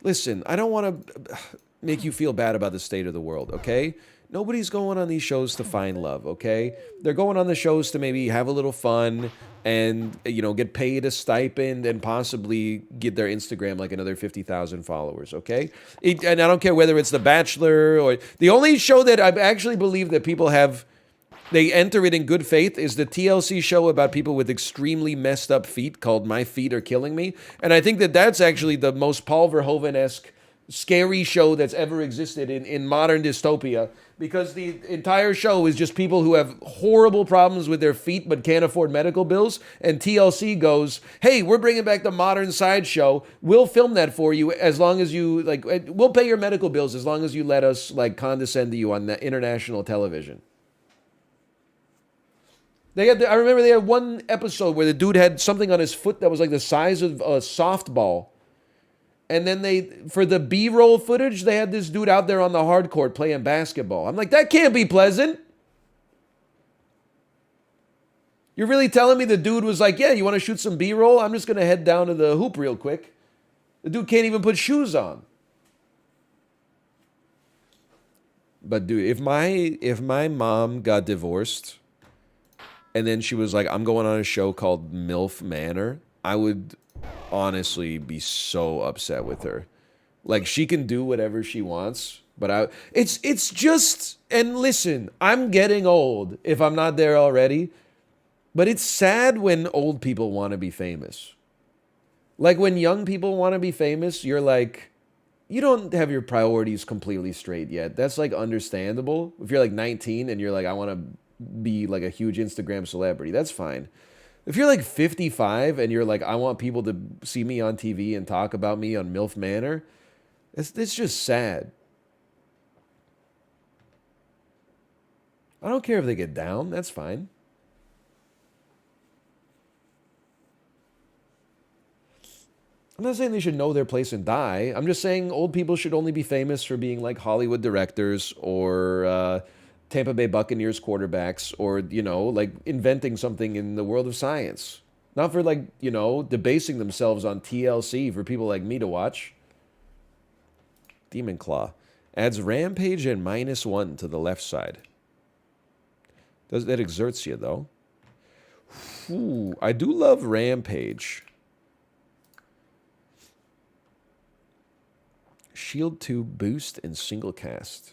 Listen, I don't want to make you feel bad about the state of the world, okay? Nobody's going on these shows to find love, okay? They're going on the shows to maybe have a little fun and, you know, get paid a stipend and possibly get their Instagram like another 50,000 followers, okay? And I don't care whether it's The Bachelor or... The only show that I actually believe that people have... They enter it in good faith is the TLC show about people with extremely messed up feet called My Feet Are Killing Me. And I think that that's actually the most Paul Verhoeven-esque scary show that's ever existed in modern dystopia, because the entire show is just people who have horrible problems with their feet but can't afford medical bills, and TLC goes, hey, we're bringing back the modern sideshow. We'll film that for you as long as you, like, we'll pay your medical bills as long as you let us, like, condescend to you on the international television. I remember they had one episode where the dude had something on his foot that was like the size of a softball. And then for the B-roll footage, they had this dude out there on the hard court playing basketball. I'm like, that can't be pleasant. You're really telling me the dude was like, yeah, you want to shoot some B-roll? I'm just going to head down to the hoop real quick. The dude can't even put shoes on. But dude, if my mom got divorced... and then she was like, I'm going on a show called MILF Manor, I would honestly be so upset with her. Like, she can do whatever she wants, but it's just, and listen, I'm getting old if I'm not there already, but it's sad when old people want to be famous. Like, when young people want to be famous, you're like, you don't have your priorities completely straight yet. That's, like, understandable. If you're, like, 19 and you're like, I want to be like a huge Instagram celebrity, that's fine. If you're like 55 and you're like, I want people to see me on TV and talk about me on MILF Manor, it's just sad. I don't care if they get down, that's fine. I'm not saying they should know their place and die. I'm just saying old people should only be famous for being like Hollywood directors or Tampa Bay Buccaneers quarterbacks, or, you know, like inventing something in the world of science. Not for, like, you know, debasing themselves on TLC for people like me to watch. Demon Claw adds Rampage and -1 to the left side. That exerts you, though. Ooh, I do love Rampage. Shield 2 boost and single cast.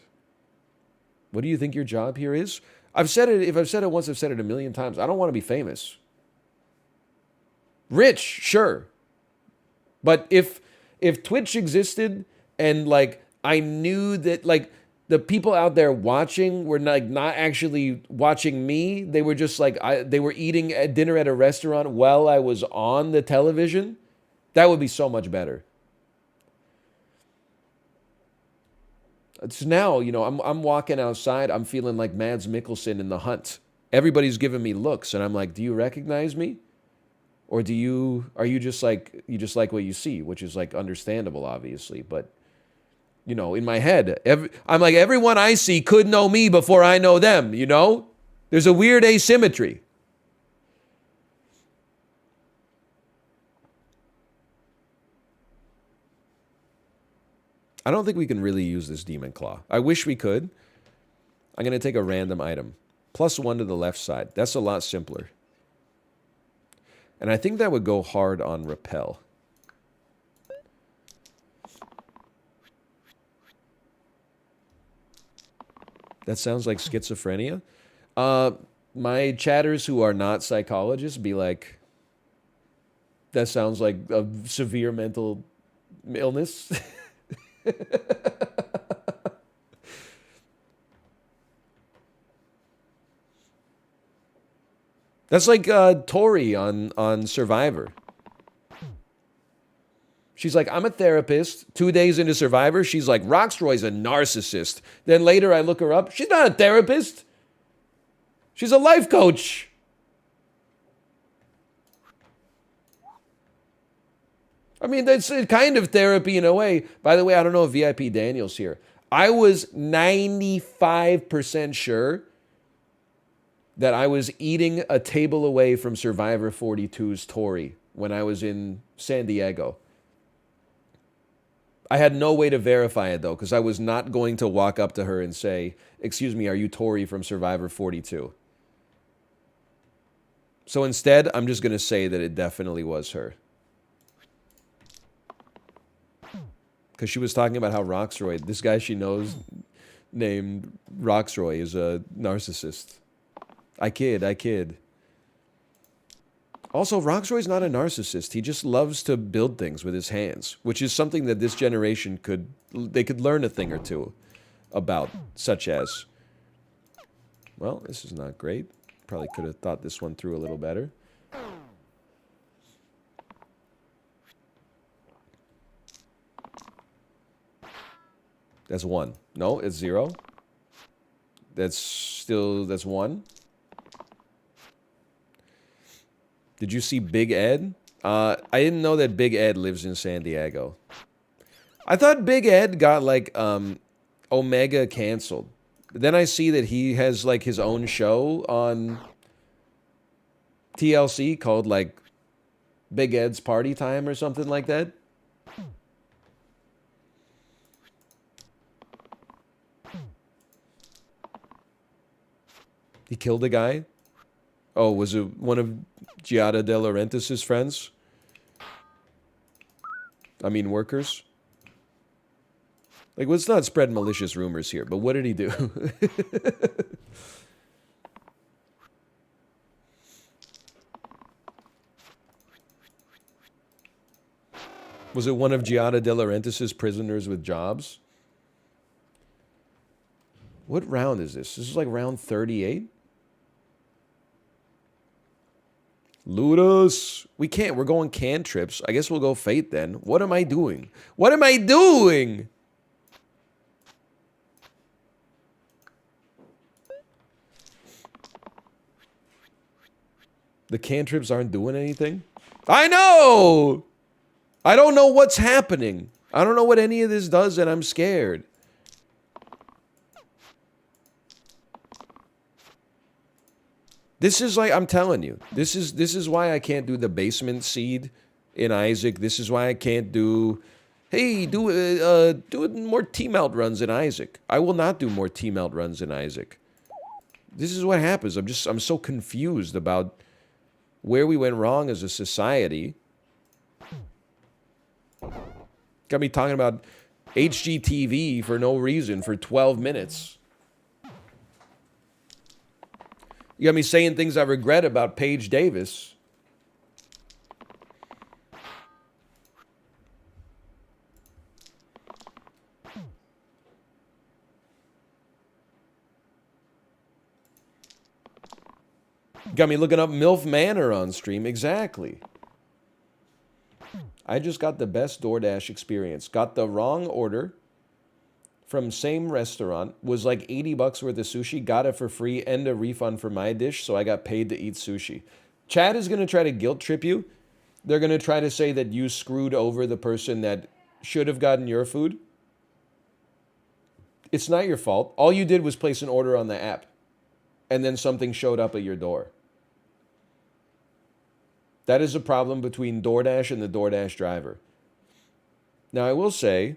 What do you think your job here is? I've said it. If I've said it once, I've said it a million times. I don't want to be famous. Rich, sure. But if Twitch existed and like I knew that like the people out there watching were like not actually watching me, they were just like they were eating dinner at a restaurant while I was on the television, that would be so much better. It's now, you know, I'm walking outside, I'm feeling like Mads Mikkelsen in The Hunt. Everybody's giving me looks, and I'm like, do you recognize me? Or are you just like what you see, which is like understandable, obviously. But, you know, in my head, I'm like, everyone I see could know me before I know them, you know? There's a weird asymmetry. I don't think we can really use this Demon Claw. I wish we could. I'm going to take a random item. +1 to the left side. That's a lot simpler. And I think that would go hard on Repel. That sounds like schizophrenia. My chatters who are not psychologists be like, that sounds like a severe mental illness. That's like Tori on Survivor. She's like, I'm a therapist. 2 days into Survivor, she's like, Roxroy's a narcissist. Then later I look her up. She's not a therapist. She's a life coach. I mean, that's a kind of therapy in a way. By the way, I don't know if VIP Daniel's here. I was 95% sure that I was eating a table away from Survivor 42's Tori when I was in San Diego. I had no way to verify it, though, because I was not going to walk up to her and say, excuse me, are you Tori from Survivor 42? So instead, I'm just going to say that it definitely was her. Because she was talking about how Roxroy, this guy she knows named Roxroy, is a narcissist. I kid. Also, Roxroy's not a narcissist. He just loves to build things with his hands, which is something that this generation could learn a thing or two about, such as, well, this is not great. Probably could have thought this one through a little better. That's 1. No, it's 0. That's 1. Did you see Big Ed? I didn't know that Big Ed lives in San Diego. I thought Big Ed got, like, Omega canceled. But then I see that he has, like, his own show on TLC called, like, Big Ed's Party Time or something like that. He killed a guy? Oh, was it one of Giada De Laurentiis' friends? I mean, workers? Like, let's not spread malicious rumors here, but what did he do? Was it one of Giada De Laurentiis' prisoners with jobs? What round is this? This is like round 38? Ludus. We can't. We're going cantrips. I guess we'll go Fate then. What am I doing? What am I doing? The cantrips aren't doing anything? I know! I don't know what's happening. I don't know what any of this does, and I'm scared. This is like, I'm telling you, this is why I can't do the basement seed in Isaac. This is why I can't do, hey, do more T-melt runs in Isaac. I will not do more T-melt runs in Isaac. This is what happens. I'm so confused about where we went wrong as a society. Got me talking about HGTV for no reason for 12 minutes. You got me saying things I regret about Paige Davis. Got me looking up MILF Manor on stream. Exactly. I just got the best DoorDash experience. Got the wrong order from same restaurant. Was like 80 bucks worth of sushi. Got it for free and a refund for my dish, so I got paid to eat sushi. Chad is going to try to guilt trip you. They're going to try to say that you screwed over the person that should have gotten your food. It's not your fault. All you did was place an order on the app, and then something showed up at your door. That is a problem between DoorDash and the DoorDash driver. Now, I will say,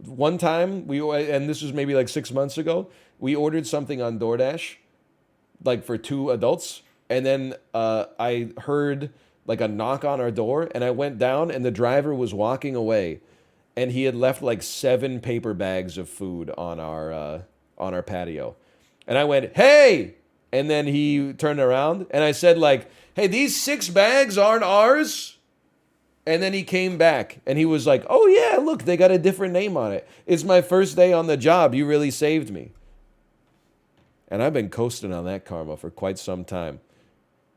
one time, and this was maybe like 6 months ago, we ordered something on DoorDash, like for 2 adults, and then I heard like a knock on our door, and I went down, and the driver was walking away, and he had left like 7 paper bags of food on our patio. And I went, "Hey!" And then he turned around, and I said like, "Hey, these 6 bags aren't ours?" And then he came back, and he was like, "Oh yeah, look, they got a different name on it. It's my first day on the job. You really saved me." And I've been coasting on that karma for quite some time,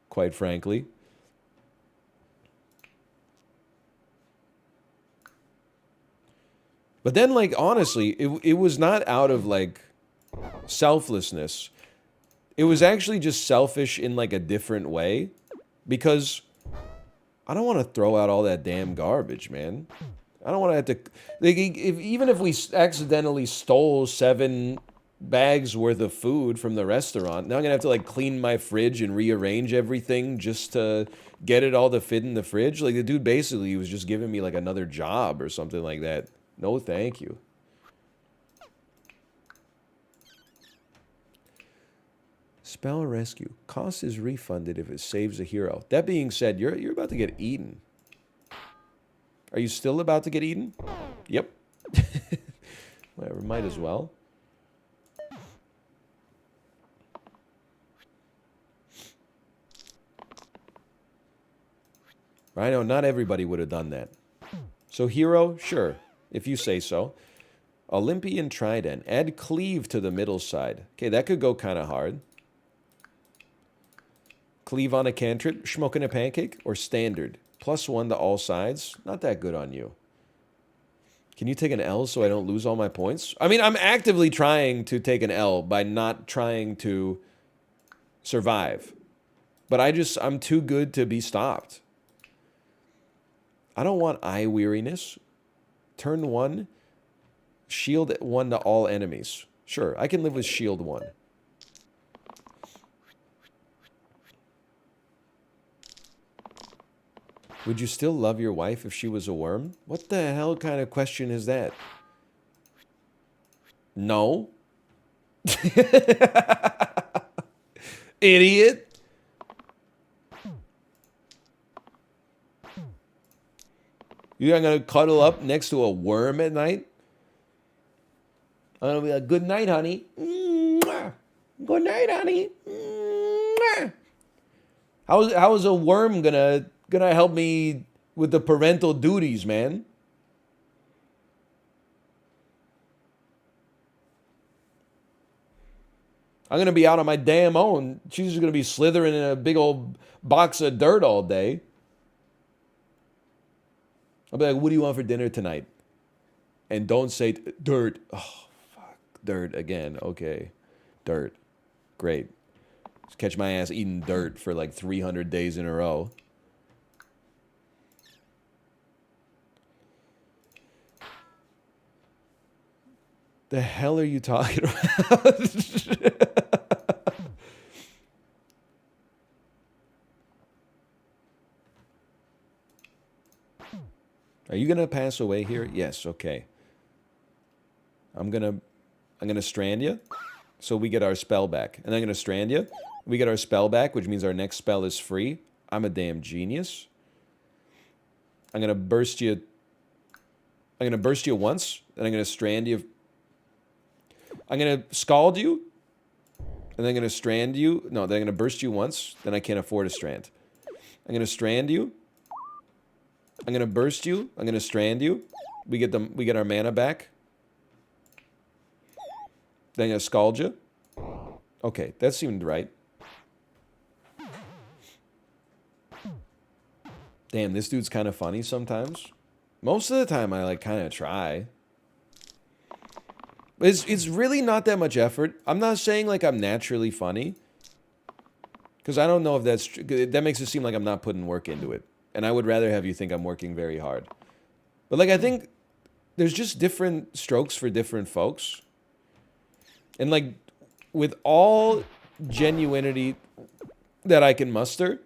quite frankly. But then, like, honestly, it was not out of, like, selflessness. It was actually just selfish in, like, a different way. Because I don't want to throw out all that damn garbage, man. I don't want to have to... Like, even if we accidentally stole 7 bags worth of food from the restaurant, now I'm going to have to, like, clean my fridge and rearrange everything just to get it all to fit in the fridge. Like, the dude basically was just giving me, like, another job or something like that. No, thank you. Spell rescue. Cost is refunded if it saves a hero. That being said, you're about to get eaten. Are you still about to get eaten? Yep. Whatever, might as well. I know, not everybody would have done that. So hero, sure. If you say so. Olympian Trident. Add cleave to the middle side. Okay, that could go kind of hard. Cleave on a cantrip, smoking a pancake, or standard. +1 to all sides. Not that good on you. Can you take an L so I don't lose all my points? I mean, I'm actively trying to take an L by not trying to survive. But I'm too good to be stopped. I don't want eye weariness. Turn 1, shield 1 to all enemies. Sure, I can live with shield 1. Would you still love your wife if she was a worm? What the hell kind of question is that? No. Idiot. You're not going to cuddle up next to a worm at night? I'm going to be like, "Good night, honey." Good night, honey. How is a worm gonna help me with the parental duties, man? I'm going to be out on my damn own. She's just going to be slithering in a big old box of dirt all day. I'll be like, "What do you want for dinner tonight?" And don't say dirt. Oh, fuck. Dirt again. Okay. Dirt. Great. Just catch my ass eating dirt for like 300 days in a row. The hell are you talking about? Are you gonna pass away here? Yes, okay. I'm gonna strand you, so we get our spell back. And I'm gonna strand you. We get our spell back, which means our next spell is free. I'm a damn genius. I'm gonna burst you I'm going to burst you once, then I'm going to strand you. I'm going to scald you, and then I'm going to strand you. No, then I'm going to burst you once, then I can't afford a strand. I'm going to strand you. I'm going to burst you. I'm going to strand you. We get our mana back. Then I'm going to scald you. Okay, that seemed right. Damn, this dude's kind of funny sometimes. Most of the time, I like kind of try. It's really not that much effort. I'm not saying like I'm naturally funny, because I don't know if that's true. That makes it seem like I'm not putting work into it, and I would rather have you think I'm working very hard. But like I think there's just different strokes for different folks, and like with all genuinity that I can muster,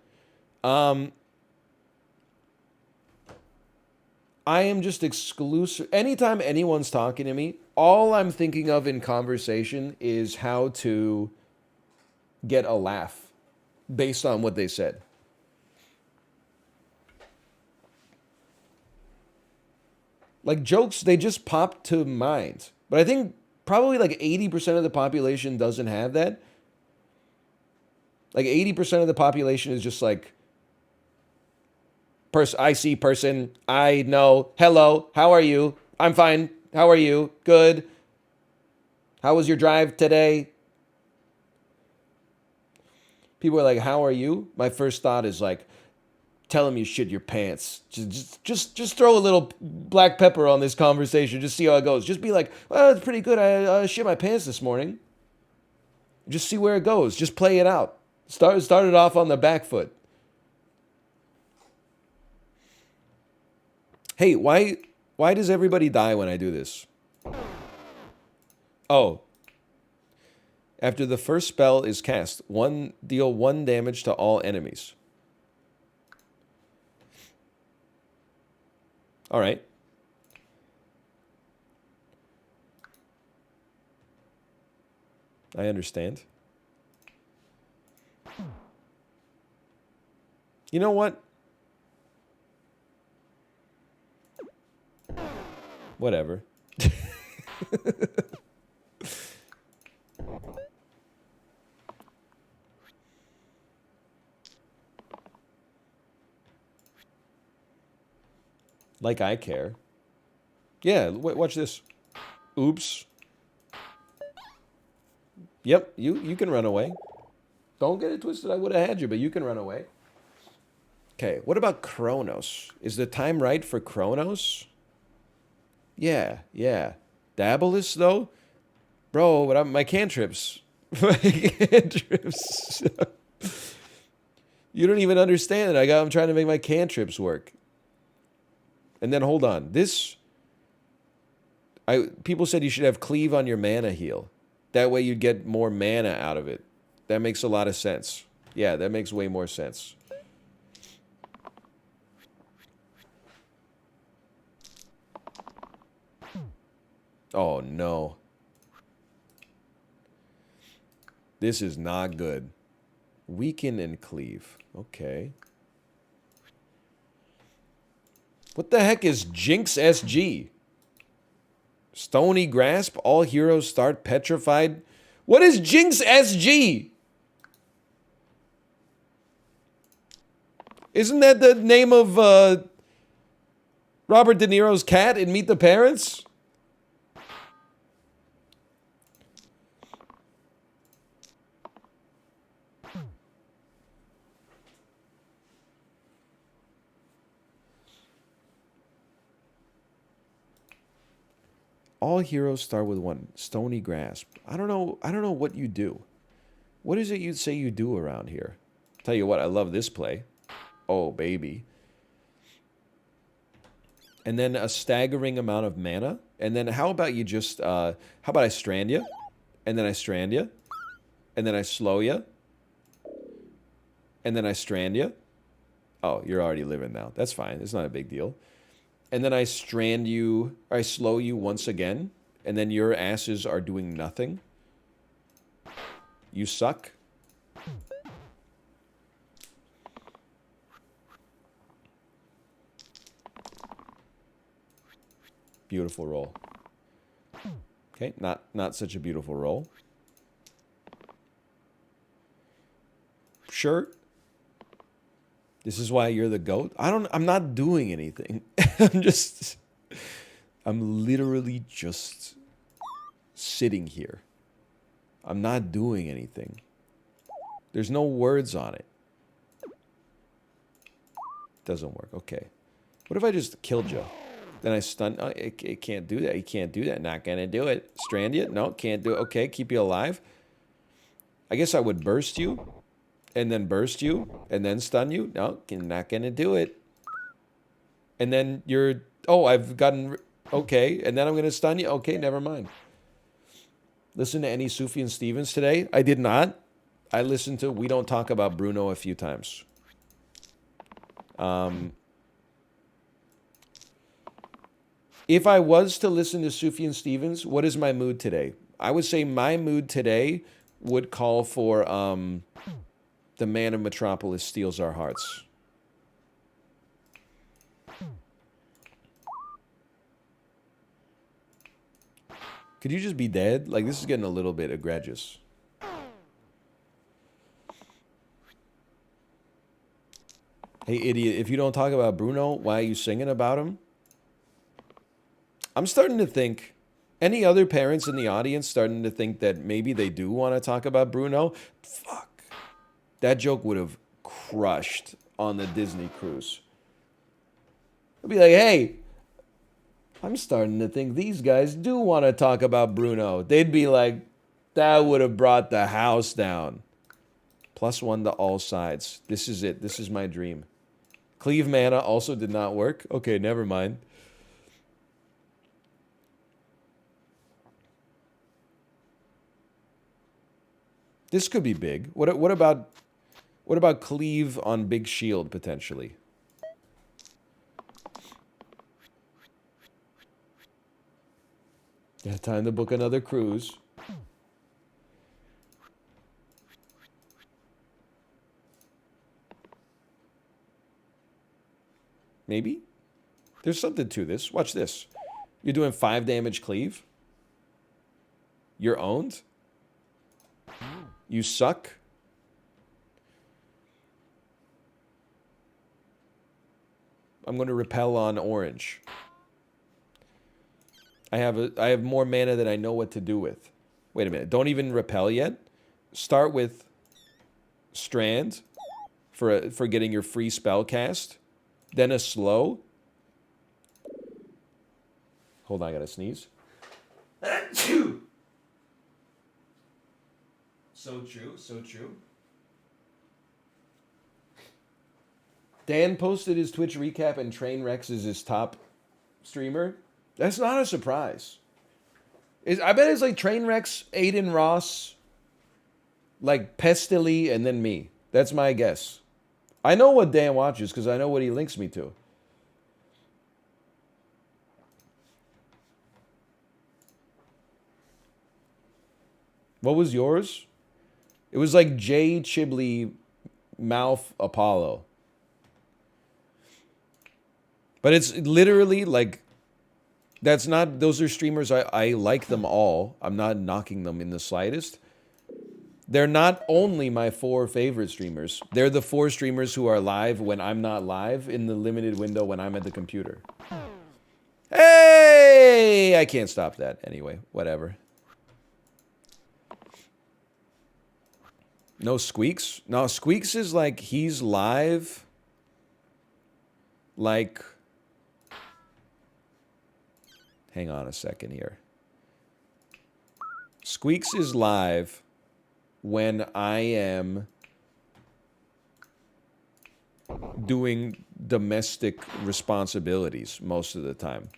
I am just exclusive. Anytime anyone's talking to me, all I'm thinking of in conversation is how to get a laugh based on what they said. Like jokes, they just pop to mind. But I think probably like 80% of the population doesn't have that. Like 80% of the population is just like, I see person, I know, hello, how are you? I'm fine, how are you? Good. How was your drive today? People are like, how are you? My first thought is like, tell him you shit your pants. Just throw a little black pepper on this conversation. Just see how it goes. Just be like, well, it's pretty good. I shit my pants this morning. Just see where it goes. Just play it out. Start it off on the back foot. Hey, why does everybody die when I do this? Oh. After the first spell is cast, deal 1 damage to all enemies. All right. I understand. You know what? Whatever. Like I care. Yeah, watch this. Oops. Yep, you can run away. Don't get it twisted, I would have had you, but you can run away. Okay, what about Kronos? Is the time right for Kronos? Yeah. Dabalus, though? Bro, but my cantrips. My cantrips. You don't even understand it. I'm trying to make my cantrips work. And then, hold on. People said you should have cleave on your mana heal. That way you'd get more mana out of it. That makes a lot of sense. Yeah, that makes way more sense. Oh, no. This is not good. Weaken and cleave. Okay. What the heck is Jinx SG? Stony Grasp? All heroes start petrified? What is Jinx SG? Isn't that the name of Robert De Niro's cat in Meet the Parents? All heroes start with 1. Stony Grasp. I don't know what you do. What is it you'd say you do around here? Tell you what, I love this play. Oh, baby. And then a staggering amount of mana. And then how about you just, how about I strand you? And then I strand you. And then I slow you. And then I strand you. Oh, you're already living now. That's fine. It's not a big deal. And then I strand you, or I slow you once again, and then your asses are doing nothing. You suck. Beautiful roll. Okay, not such a beautiful roll. Sure. This is why you're the GOAT. I'm not doing anything. I'm literally just sitting here. I'm not doing anything. There's no words on it. Doesn't work. Okay. What if I just killed you? Then I stun. Oh, it can't do that. You can't do that. Not gonna do it. Strand you? No, can't do it. Okay, keep you alive. I guess I would burst you, and then burst you, and then stun you. No, not gonna do it. And then you're. Oh, I've gotten. Okay, and then I'm gonna stun you. Okay, never mind. Listen to any Sufjan Stevens today? I did not. I listened to We Don't Talk About Bruno a few times. If I was to listen to Sufjan Stevens, what is my mood today? I would say my mood today would call for The Man of Metropolis Steals Our Hearts. Could you just be dead? Like, this is getting a little bit egregious. Hey, idiot, if you don't talk about Bruno, why are you singing about him? I'm starting to think, any other parents in the audience starting to think that maybe they do want to talk about Bruno? Fuck. That joke would have crushed on the Disney cruise. I'd be like, hey, I'm starting to think these guys do want to talk about Bruno. They'd be like, that would have brought the house down. +1 to all sides. This is it. This is my dream. Cleave mana also did not work. Okay, never mind. This could be big. What about cleave on big shield potentially? Yeah, time to book another cruise. Maybe? There's something to this. Watch this. You're doing 5 damage cleave. You're owned. You suck. I'm going to repel on orange. I have more mana than I know what to do with. Wait a minute. Don't even repel yet. Start with Strand for getting your free spell cast. Then a slow. Hold on, I gotta sneeze. So true, so true. Dan posted his Twitch recap and Trainwrecks is his top streamer. That's not a surprise. I bet it's like Trainwrecks, Aiden Ross, like Pestily, and then me. That's my guess. I know what Dan watches because I know what he links me to. What was yours? It was like Jay Chibley, Mouth Apollo. But it's literally like, that's not, those are streamers, I like them all. I'm not knocking them in the slightest. They're not only my 4 favorite streamers. They're the 4 streamers who are live when I'm not live in the limited window when I'm at the computer. Hey! I can't stop that. Anyway, whatever. No Squeaks? No, Squeaks is like, he's live. Like, hang on a second here. Squeaks is live when I am doing domestic responsibilities most of the time.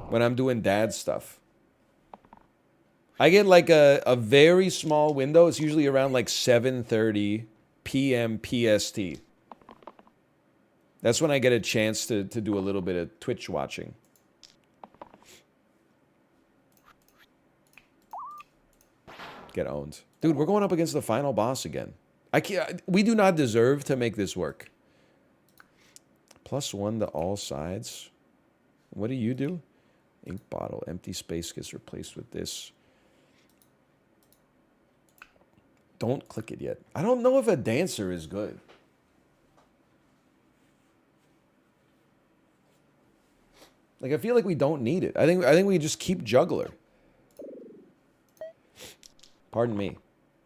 When I'm doing dad stuff. I get like a very small window. It's usually around like 7:30 p.m. PST. That's when I get a chance to do a little bit of Twitch watching. Get owned. Dude, we're going up against the final boss again. We do not deserve to make this work. +1 to all sides. What do you do? Ink bottle. Empty space gets replaced with this. Don't click it yet. I don't know if a dancer is good. Like, I feel like we don't need it. I think we just keep juggler. Pardon me.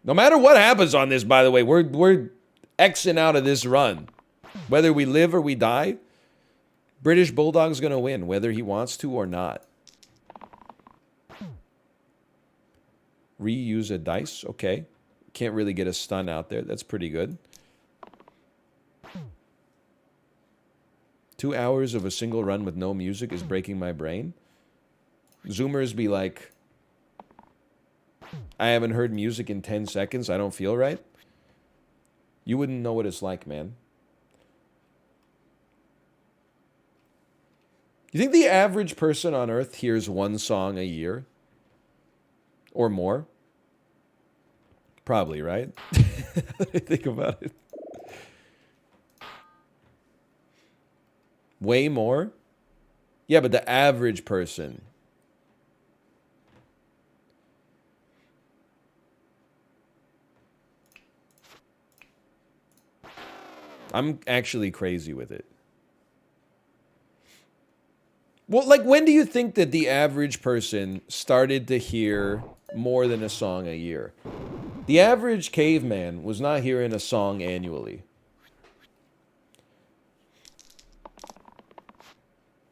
No matter what happens on this, by the way, we're Xing out of this run. Whether we live or we die, British Bulldog's going to win, whether he wants to or not. Reuse a dice. Okay. Can't really get a stun out there. That's pretty good. 2 hours of a single run with no music is breaking my brain. Zoomers be like, I haven't heard music in 10 seconds. I don't feel right. You wouldn't know what it's like, man. You think the average person on Earth hears one song a year? Or more? Probably, right? Think about it. Way more? Yeah, but the average person. I'm actually crazy with it. Well, like, when do you think that the average person started to hear more than a song a year? The average caveman was not hearing a song annually.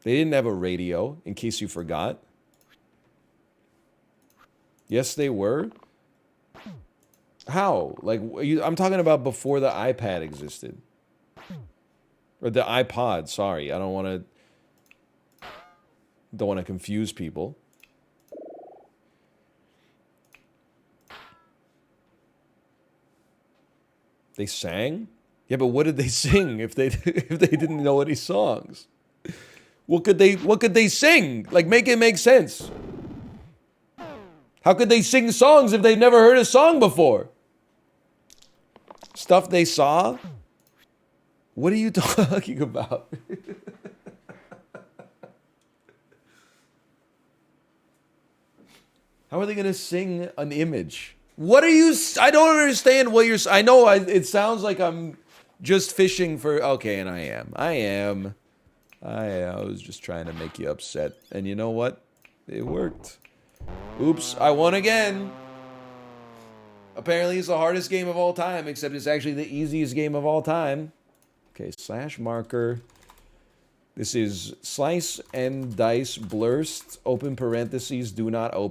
They didn't have a radio, in case you forgot. Yes, they were. How? Like, I'm talking about before the iPad existed. Or the iPod, sorry. I don't want to confuse people. They sang? Yeah, but what did they sing if they didn't know any songs? What could they sing? Like, make it make sense. How could they sing songs if they've never heard a song before? Stuff they saw? What are you talking about? How are they going to sing an image? What are you... I don't understand what you're... I know it sounds like I'm just fishing for... Okay, and I am. I was just trying to make you upset. And you know what? It worked. Oops, I won again. Apparently it's the hardest game of all time, except it's actually the easiest game of all time. Okay, slash marker. This is slice and dice Blursed, open parentheses, do not open.